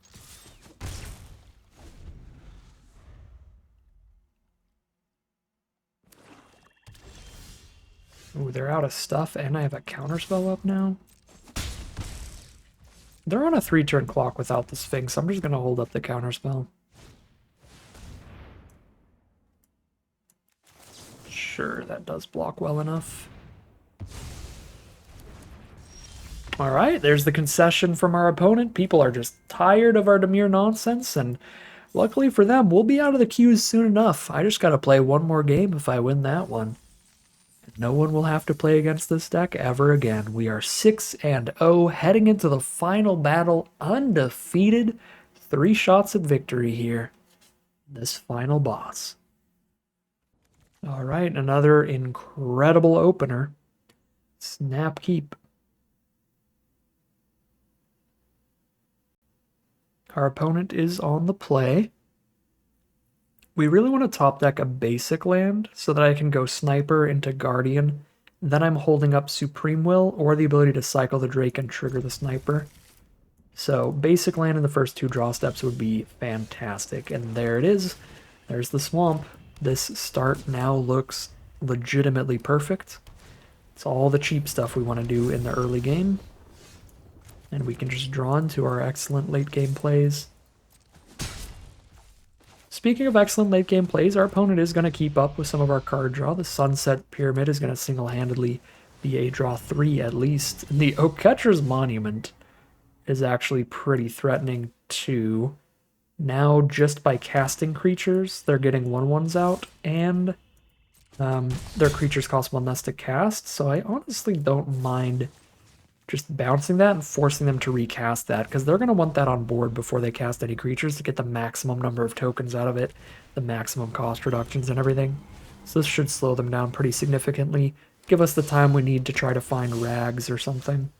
Ooh, they're out of stuff, and I have a counterspell up now. They're on a 3-turn clock without the Sphinx. I'm just going to hold up the counterspell. Sure, that does block well enough. All right, there's the concession from our opponent. People are just tired of our Demure nonsense, and luckily for them, we'll be out of the queues soon enough. I just gotta play one more game if I win that one. No one will have to play against this deck ever again. We are 6-0, heading into the final battle, undefeated. 3 shots at victory here. This final boss. All right, another incredible opener. Snap Keep. Our opponent is on the play. We really want to top deck a basic land so that I can go Sniper into Guardian. Then I'm holding up Supreme Will or the ability to cycle the Drake and trigger the Sniper. So basic land in the first 2 draw steps would be fantastic. And there it is. There's the swamp. This start now looks legitimately perfect. It's all the cheap stuff we want to do in the early game. And we can just draw into our excellent late game plays. Speaking of excellent late game plays, our opponent is going to keep up with some of our card draw. The Sunset Pyramid is going to single-handedly be a draw 3 at least. And the Oak-Catcher's Monument is actually pretty threatening too. Now, just by casting creatures, they're getting 1/1s out, and their creatures cost 1 less to cast, so I honestly don't mind just bouncing that and forcing them to recast that, because they're going to want that on board before they cast any creatures to get the maximum number of tokens out of it, the maximum cost reductions and everything. So this should slow them down pretty significantly, give us the time we need to try to find rags or something.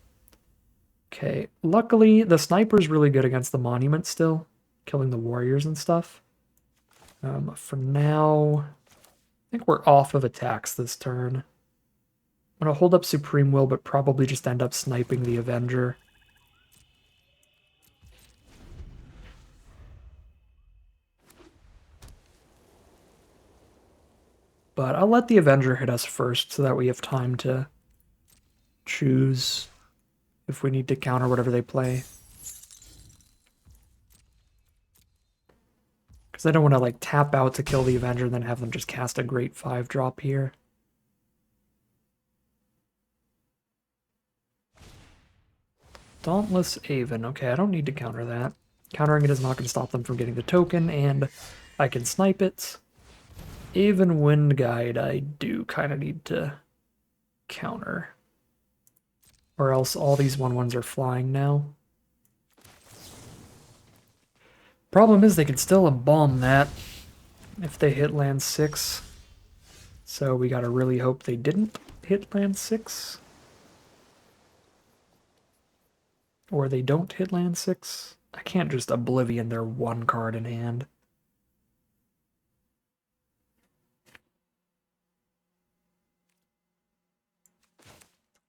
Okay, luckily the Sniper's really good against the Monument still, killing the warriors and stuff. For now, I think we're off of attacks this turn. I'm going to hold up Supreme Will, but probably just end up sniping the Avenger. But I'll let the Avenger hit us first so that we have time to choose if we need to counter whatever they play. Because I don't want to like tap out to kill the Avenger and then have them just cast a great 5-drop here. Dauntless Aven. Okay, I don't need to counter that. Countering it is not going to stop them from getting the token, and I can snipe it. Aven Wind Guide I do kind of need to counter. Or else all these 1/1s are flying now. Problem is they can still embalm that if they hit land 6. So we gotta really hope they didn't hit land 6. Or they don't hit land 6. I can't just Oblivion their 1 card in hand.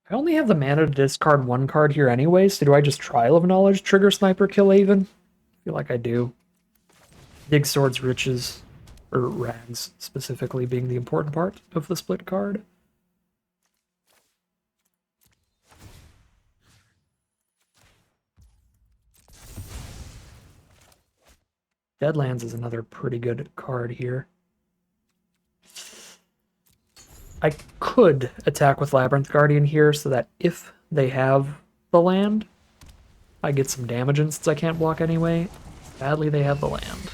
I only have the mana to discard 1 card here anyway, so do I just Trial of Knowledge, trigger Sniper, kill Aven? I feel like I do. Dig Sword's Riches, or Rags specifically being the important part of the split card. Deadlands is another pretty good card here. I could attack with Labyrinth Guardian here so that if they have the land, I get some damage in since I can't block anyway. Badly they have the land.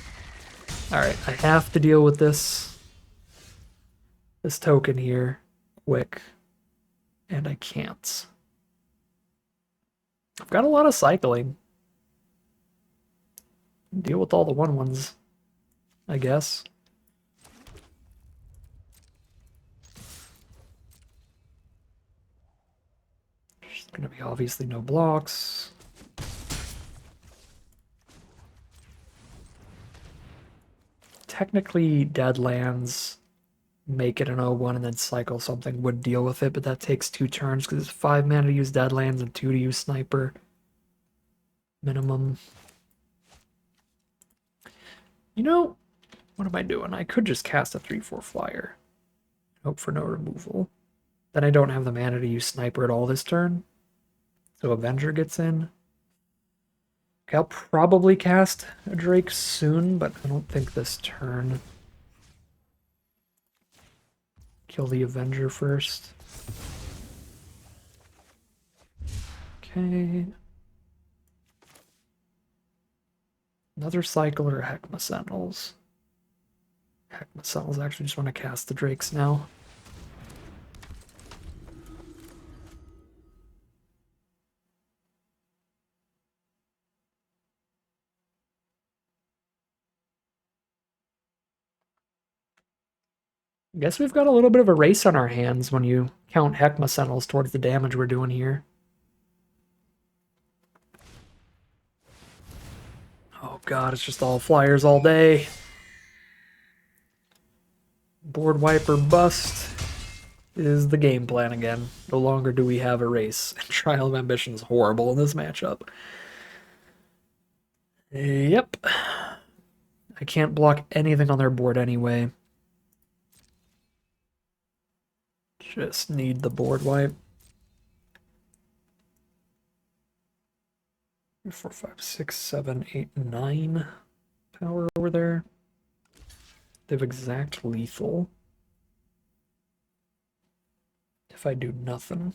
Alright, I have to deal with this token here quick, and I can't. I've got a lot of cycling. Deal with all the 1/1s, I guess. There's gonna be obviously no blocks. Technically, Deadlands make it an 0/1 and then cycle something would deal with it, but that takes 2 turns because it's 5 mana to use Deadlands and 2 to use Sniper. Minimum. You know, what am I doing? I could just cast a 3/4 flyer. Hope for no removal. Then I don't have the mana to use Sniper at all this turn. So Avenger gets in. Okay, I'll probably cast a Drake soon, but I don't think this turn. Kill the Avenger first. Okay. Another cycle or Heckma Sentinels? Heckma Sentinels actually just want to cast the Drakes now. I guess we've got a little bit of a race on our hands when you count Heckma Sentinels towards the damage we're doing here. Oh god, it's just all flyers all day. Board wiper bust is the game plan again. No longer do we have a race. Trial of Ambition is horrible in this matchup. Yep. I can't block anything on their board anyway. Just need the board wipe. 4, 5, 6, 7, 8, 9 power over there. They have exact lethal. If I do nothing.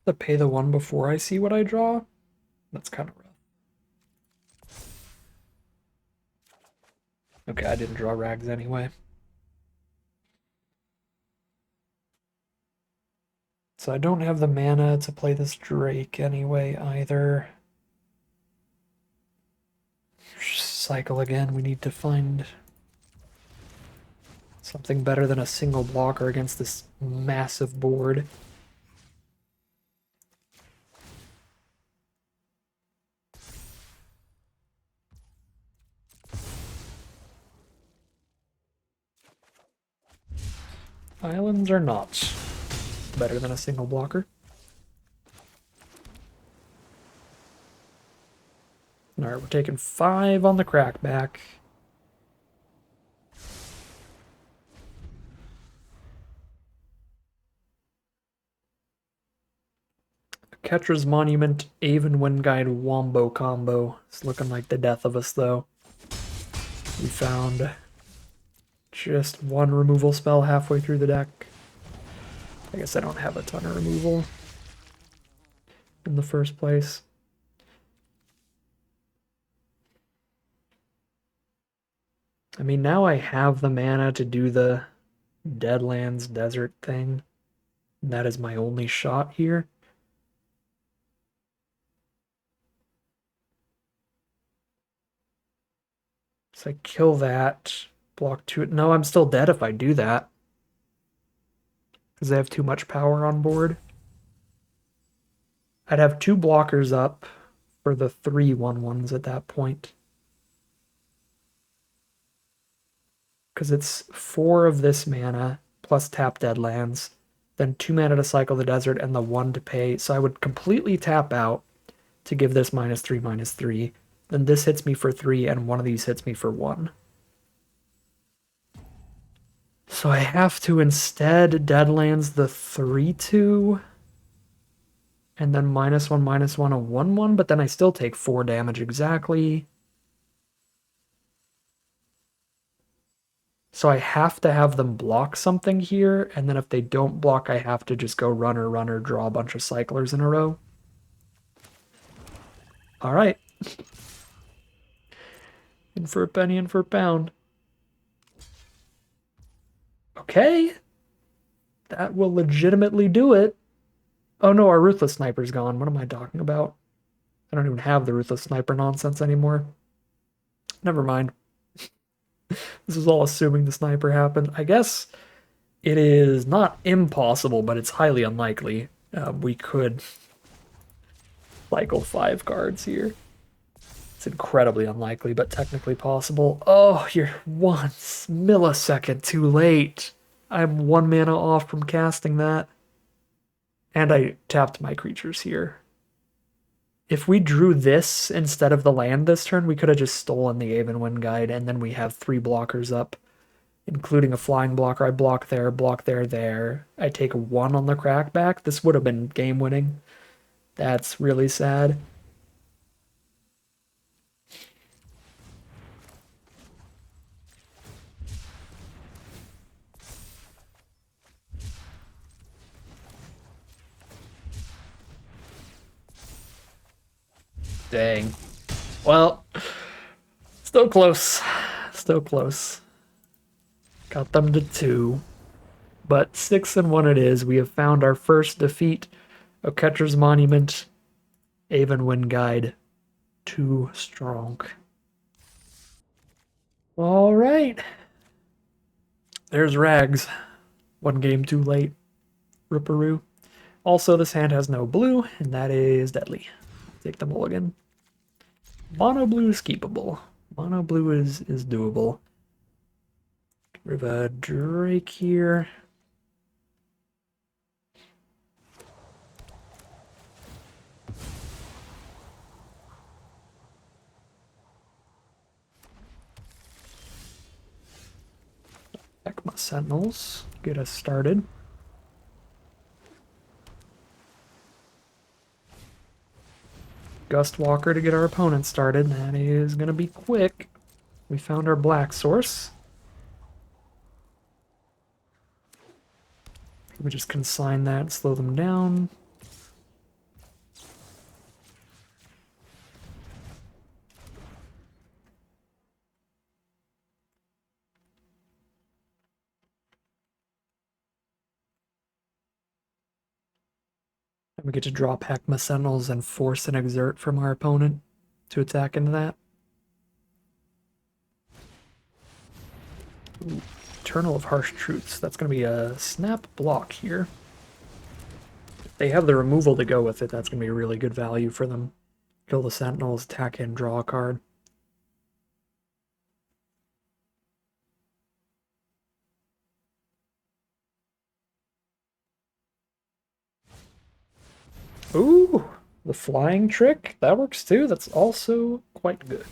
To pay the one before I see what I draw? That's kind of rough. Okay, I didn't draw rags anyway. So I don't have the mana to play this Drake anyway either. Cycle again, we need to find something better than a single blocker against this massive board. Islands are not better than a single blocker. Alright, we're taking 5 on the crackback. Ketra's Monument, Aven Windguide Wombo combo. It's looking like the death of us, though. We found just one removal spell halfway through the deck. I guess I don't have a ton of removal in the first place. I mean, now I have the mana to do the Deadlands Desert thing. And that is my only shot here. So I kill that, block 2. No, I'm still dead if I do that. Because they have too much power on board. I'd have 2 blockers up for the 3 1/1s at that point. Because it's 4 of this mana plus tap Deadlands, then 2 mana to cycle the desert and the 1 to pay. So I would completely tap out to give this -3/-3. Then this hits me for 3 and one of these hits me for 1. So I have to instead Deadlands the 3/2 and then -1/-1 a 1/1, but then I still take 4 damage exactly. So I have to have them block something here, and then if they don't block, I have to just go runner, runner, draw a bunch of cyclers in a row. All right. In for a penny, in for a pound. Okay. That will legitimately do it. Oh no, our Ruthless Sniper's gone. What am I talking about? I don't even have the Ruthless Sniper nonsense anymore. Never mind. This is all assuming the sniper happened. I guess it is not impossible, but it's highly unlikely. We could cycle 5 cards here. It's incredibly unlikely, but technically possible. Oh, you're 1 millisecond too late. I'm 1 mana off from casting that. And I tapped my creatures here. If we drew this instead of the land this turn, we could have just stolen the Aven Wind Guide, and then we have 3 blockers up including a flying blocker. I block there, there. I take 1 on the crackback. This would have been game winning. That's really sad. Dang. Well, still close. Still close. Got them to 2. But 6-1 it is. We have found our first defeat. Oketter's Monument. Avon Win Guide. Too strong. All right. There's Rags. 1 game too late. Ripperoo. Also, this hand has no blue, and that is deadly. Take the mulligan. Mono blue is keepable. Mono blue is doable. We have a Drake here. Ekma Sentinels. Get us started. Gust Walker to get our opponent started. That is going to be quick. We found our black source. We just consign that and slow them down. And we get to draw Ekma Sentinels and force an exert from our opponent to attack into that. Ooh, Eternal of Harsh Truths. That's going to be a snap block here. If they have the removal to go with it, that's going to be a really good value for them. Kill the Sentinels, attack in, draw a card. Ooh, the flying trick. That works too. That's also quite good.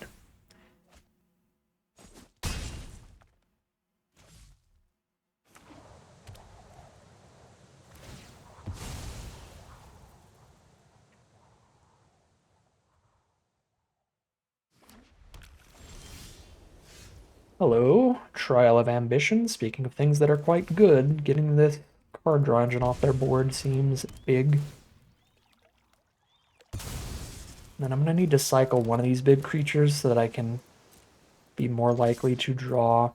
Hello, Trial of Ambition. Speaking of things that are quite good, getting this card draw engine off their board seems big. Then I'm going to need to cycle one of these big creatures so that I can be more likely to draw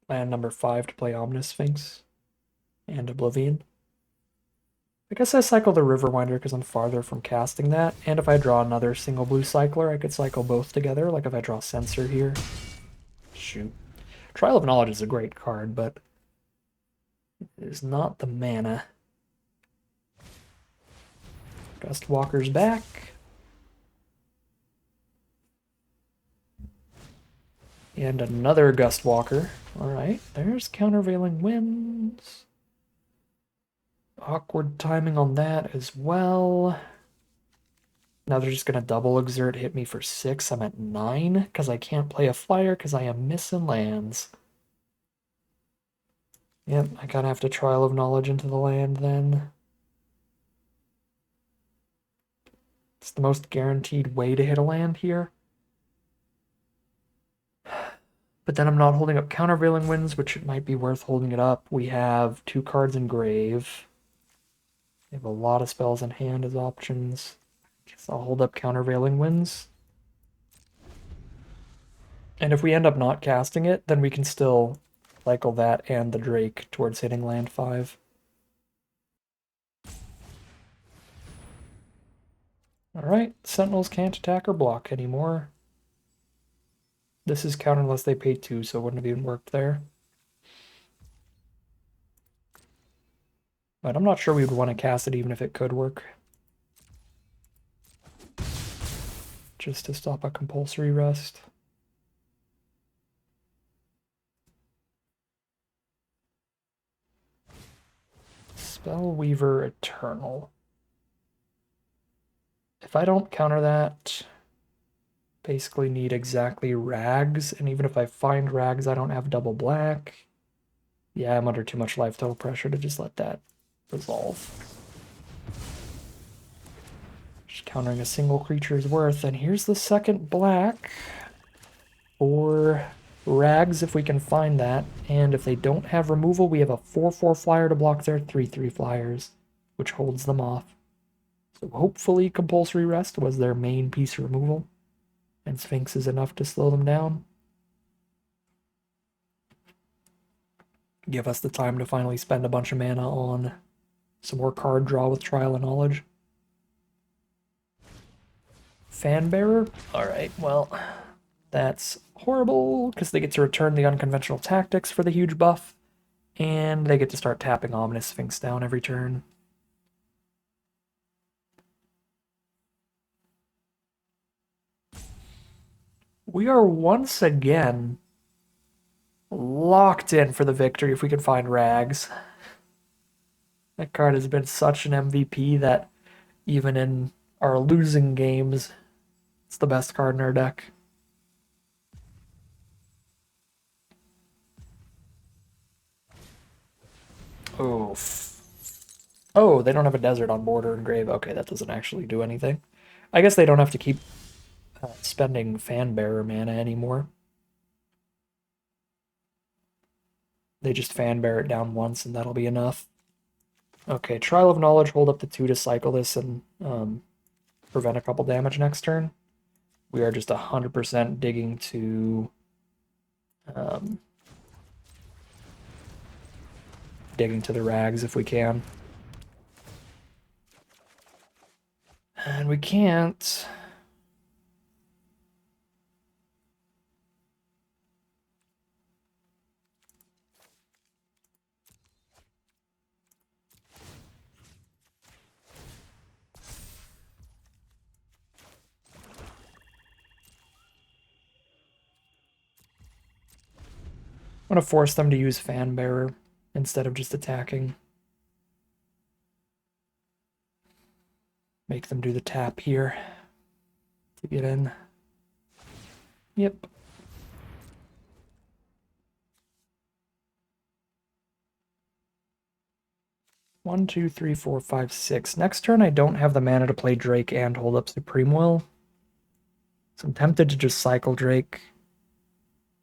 land number 5 to play Ominous Sphinx and Oblivion. I guess I cycle the Riverwinder because I'm farther from casting that, and if I draw another single blue cycler, I could cycle both together, like if I draw Censor here. Shoot. Trial of Knowledge is a great card, but it is not the mana. Gust Walker's back. And another Gust Walker. Alright, there's Countervailing Winds. Awkward timing on that as well. Now they're just going to double exert, hit me for 6. I'm at 9 because I can't play a flyer because I am missing lands. Yep, I kind of have to Trial of Knowledge into the land then. It's the most guaranteed way to hit a land here. But then I'm not holding up Countervailing Winds, which it might be worth holding it up. We have 2 cards in grave. We have a lot of spells in hand as options. Guess I'll hold up Countervailing Winds. And if we end up not casting it, then we can still cycle that and the Drake towards hitting land 5. Alright, Sentinels can't attack or block anymore. This is counter unless they pay 2, so it wouldn't have even worked there. But I'm not sure we would want to cast it even if it could work. Just to stop a compulsory rest. Spellweaver Eternal. If I don't counter that, Basically need exactly rags, and even if I find rags, I don't have double black. Yeah, I'm under too much life total pressure to just let that resolve. Just countering a single creature's worth, and here's the second black for rags if we can find that. And if they don't have removal, we have a 4/4 flyer to block their 3/3 flyers, which holds them off. So hopefully compulsory rest was their main piece of removal, and Sphinx is enough to slow them down. Give us the time to finally spend a bunch of mana on some more card draw with Trial of Knowledge. Fanbearer? Alright, well, that's horrible, because they get to return the unconventional tactics for the huge buff, and they get to start tapping Ominous Sphinx down every turn. We are once again locked in for the victory if we can find Rags. That card has been such an MVP that even in our losing games, it's the best card in our deck. Oh. Oh, they don't have a desert on board or engrave. Okay, that doesn't actually do anything. I guess they don't have to keep spending Fanbearer mana anymore. They just Fanbearer it down once and that'll be enough. Okay, Trial of Knowledge, hold up the 2 to cycle this and prevent a couple damage next turn. We are just 100% digging to the rags if we can. And we can't. I'm going to force them to use Fanbearer instead of just attacking. Make them do the tap here to get in. Yep. One, two, three, four, five, six. Next turn, I don't have the mana to play Drake and hold up Supreme Will. So I'm tempted to just cycle Drake,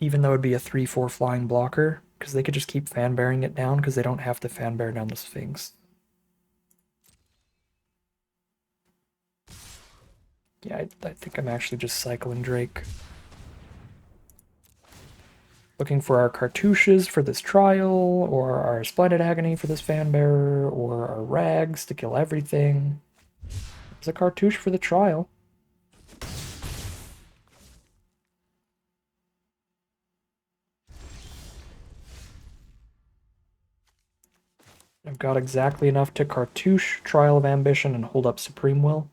even though it'd be a 3/4 flying blocker, because they could just keep Fanbearing it down, because they don't have to Fanbear down the Sphinx. Yeah, I think I'm actually just cycling Drake. Looking for our cartouches for this trial, or our Splendid Agony for this Fanbearer, or our Rags to kill everything. There's a cartouche for the trial. I've got exactly enough to cartouche Trial of Ambition and hold up Supreme Will.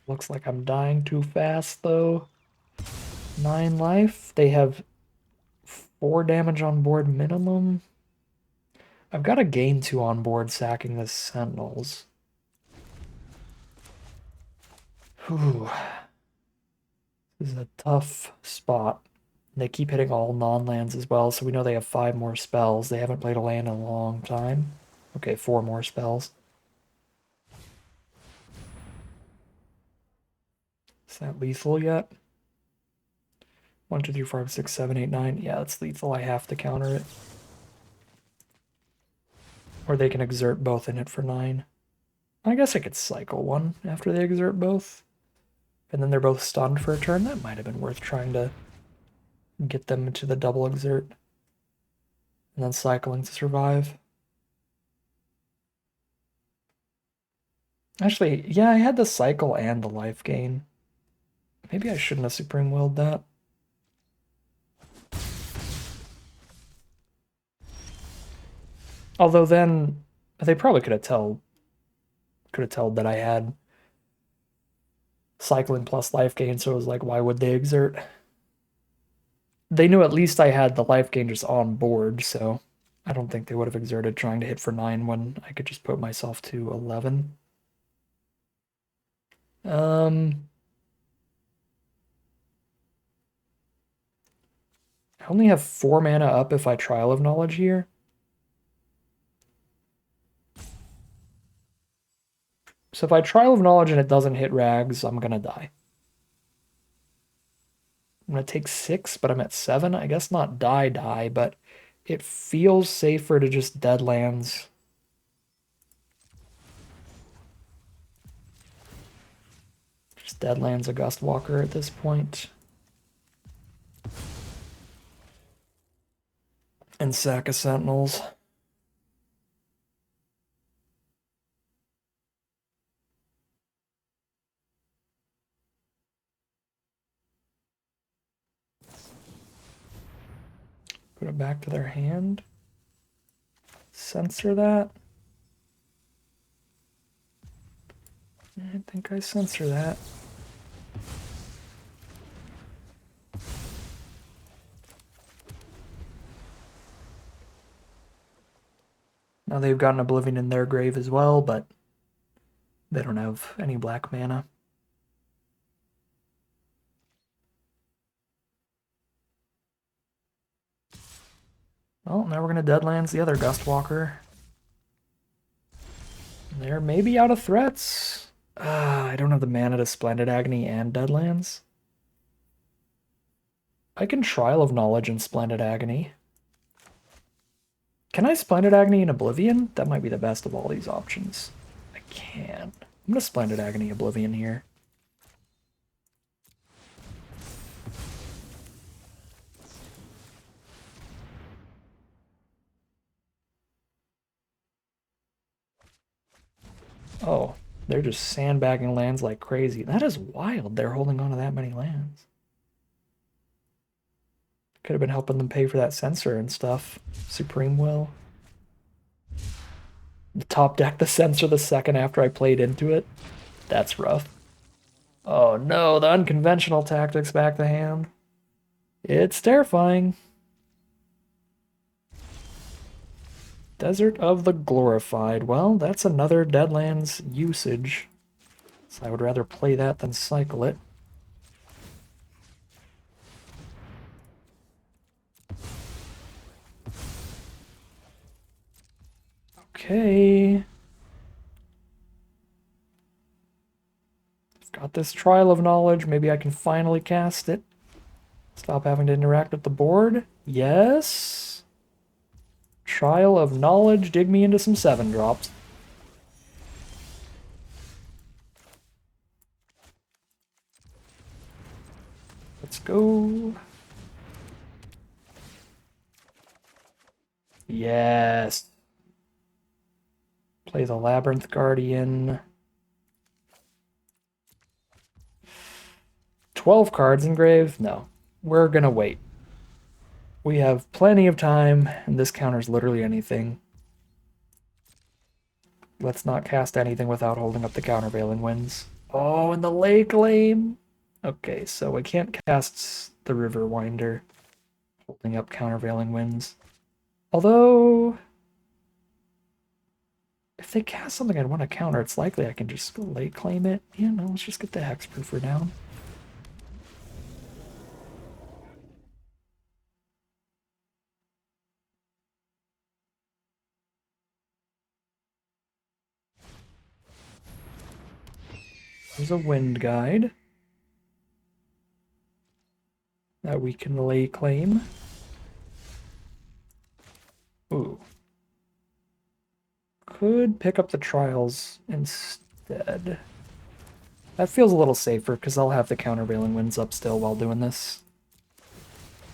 Looks like I'm dying too fast, though. 9 life. They have 4 damage on board minimum. I've got to gain 2 on board sacking the Sentinels. Whew. This is a tough spot. They keep hitting all non-lands as well, so we know they have 5 more spells. They haven't played a land in a long time. Okay, 4 more spells. Is that lethal yet? 1, 2, 3, 4, 5, 6, 7, 8, 9. Yeah, that's lethal. I have to counter it. Or they can exert both in it for 9. I guess I could cycle one after they exert both. And then they're both stunned for a turn. That might have been worth trying to get them into the double exert, and then cycling to survive. Actually, yeah, I had the cycle and the life gain. Maybe I shouldn't have Supreme Willed that. Although then they probably could have told that I had cycling plus life gain, so it was like, why would they exert? They knew at least I had the life gain just on board, so I don't think they would have exerted trying to hit for 9 when I could just put myself to 11. I only have 4 mana up if I Trial of Knowledge here. So if I Trial of Knowledge and it doesn't hit Rags, I'm gonna die. I'm gonna take 6, but I'm at 7. I guess not die, but it feels safer to just Deadlands. Just Deadlands a Gust Walker at this point. And sack of Sentinels. Put it back to their hand. Censor that. I think I censor that. Now they've got an Oblivion in their grave as well, but they don't have any black mana. Well, now we're going to Deadlands the other Gust Walker. They're maybe out of threats. I don't have the mana to Splendid Agony and Deadlands. I can Trial of Knowledge and Splendid Agony. Can I Splendid Agony in Oblivion? That might be the best of all these options. I can. I'm going to Splendid Agony Oblivion here. Oh, they're just sandbagging lands like crazy. That is wild. They're holding on to that many lands. Could have been helping them pay for that censor and stuff. Supreme Will. The top deck the censor the second after I played into it. That's rough. Oh no, the unconventional tactics back the hand. It's terrifying. Desert of the Glorified. Well, that's another Deadlands usage. So I would rather play that than cycle it. Okay. I've got this Trial of Knowledge. Maybe I can finally cast it. Stop having to interact with the board. Yes. Trial of Knowledge. Dig me into some 7-drops. Let's go. Yes. Play the Labyrinth Guardian. 12 cards in grave? No. We're gonna wait. We have plenty of time, and this counters literally anything. Let's not cast anything without holding up the Countervailing Winds. Oh, and the Lake Lame! Okay, so we can't cast the River Winder, holding up Countervailing Winds. Although, if they cast something I'd want to counter, it's likely I can just late claim it. Yeah, no, let's just get the Hexproofer down. There's a Wind Guide that we can lay claim. Ooh. Could pick up the Trials instead. That feels a little safer because I'll have the Countervailing Winds up still while doing this.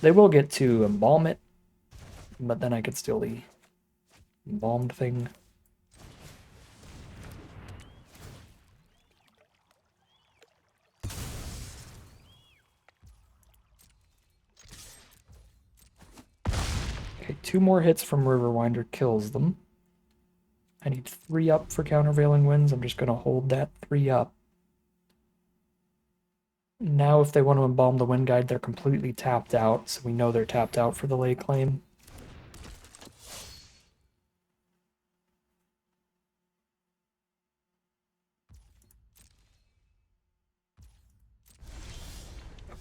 They will get to embalm it, but then I could steal the embalmed thing. Okay, 2 more hits from Riverwinder kills them. I need 3 up for countervailing winds. I'm just going to hold that 3 up. Now if they want to embalm the Wind Guide, they're completely tapped out, so we know they're tapped out for the lay claim.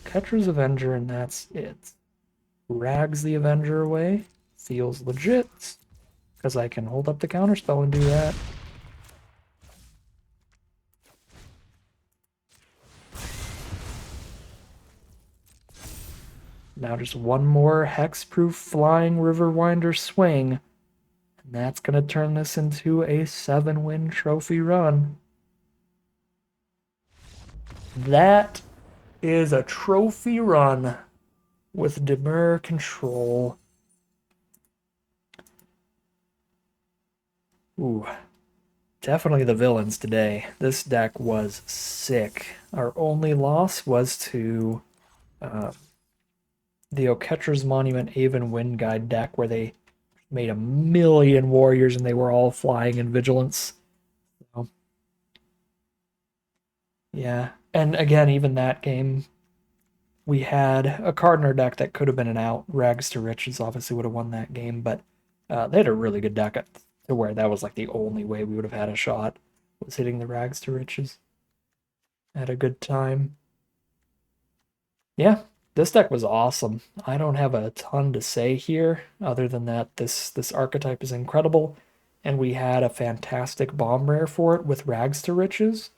Ketra's Avenger, and that's it. Rags the Avenger away. Feels legit, because I can hold up the counterspell and do that. Now just one more hexproof flying Riverwinder swing, and that's going to turn this into a 7-win trophy run. That is a trophy run with Demure control. Ooh, definitely the villains today. This deck was sick. Our only loss was to the Oketra's Monument Aven Wind Guide deck, where they made 1,000,000 warriors and they were all flying in vigilance. So, yeah, and again, even that game, we had a card in our deck that could have been an out. Rags to Riches obviously would have won that game, but they had a really good deck to where that was like the only way we would have had a shot, was hitting the Rags to Riches. Had a good time. Yeah, this deck was awesome. I don't have a ton to say here, other than that this archetype is incredible, and we had a fantastic bomb rare for it with Rags to Riches.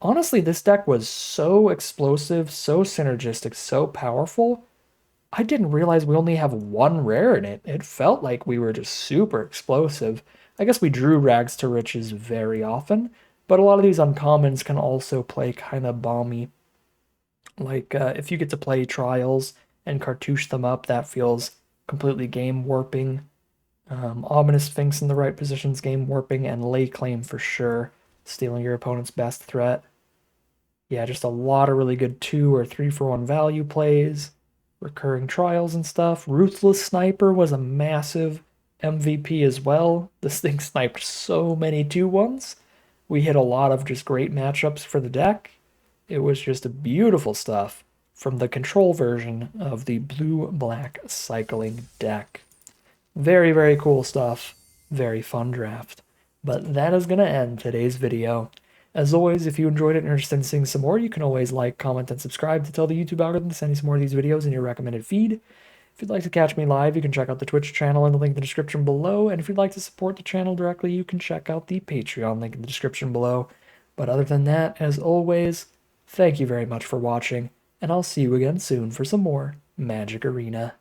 Honestly, this deck was so explosive, so synergistic, so powerful. I didn't realize we only have 1 rare in it. It felt like we were just super explosive. I guess we drew Rags to Riches very often, but a lot of these uncommons can also play kind of bomby. Like, if you get to play Trials and cartouche them up, that feels completely game warping. Ominous Sphinx in the right positions, game warping, and Lay Claim for sure, stealing your opponent's best threat. Yeah, just a lot of really good 2 or 3 for 1 value plays, recurring Trials and stuff. Ruthless Sniper was a massive MVP as well. This thing sniped so many 2/1s. We hit a lot of just great matchups for the deck. It was just beautiful stuff from the control version of the blue-black cycling deck. Very, very cool stuff. Very fun draft. But that is going to end today's video. As always, if you enjoyed it and are interested in seeing some more, you can always like, comment, and subscribe to tell the YouTube algorithm to send you some more of these videos in your recommended feed. If you'd like to catch me live, you can check out the Twitch channel in the link in the description below. And if you'd like to support the channel directly, you can check out the Patreon link in the description below. But other than that, as always, thank you very much for watching, and I'll see you again soon for some more Magic Arena.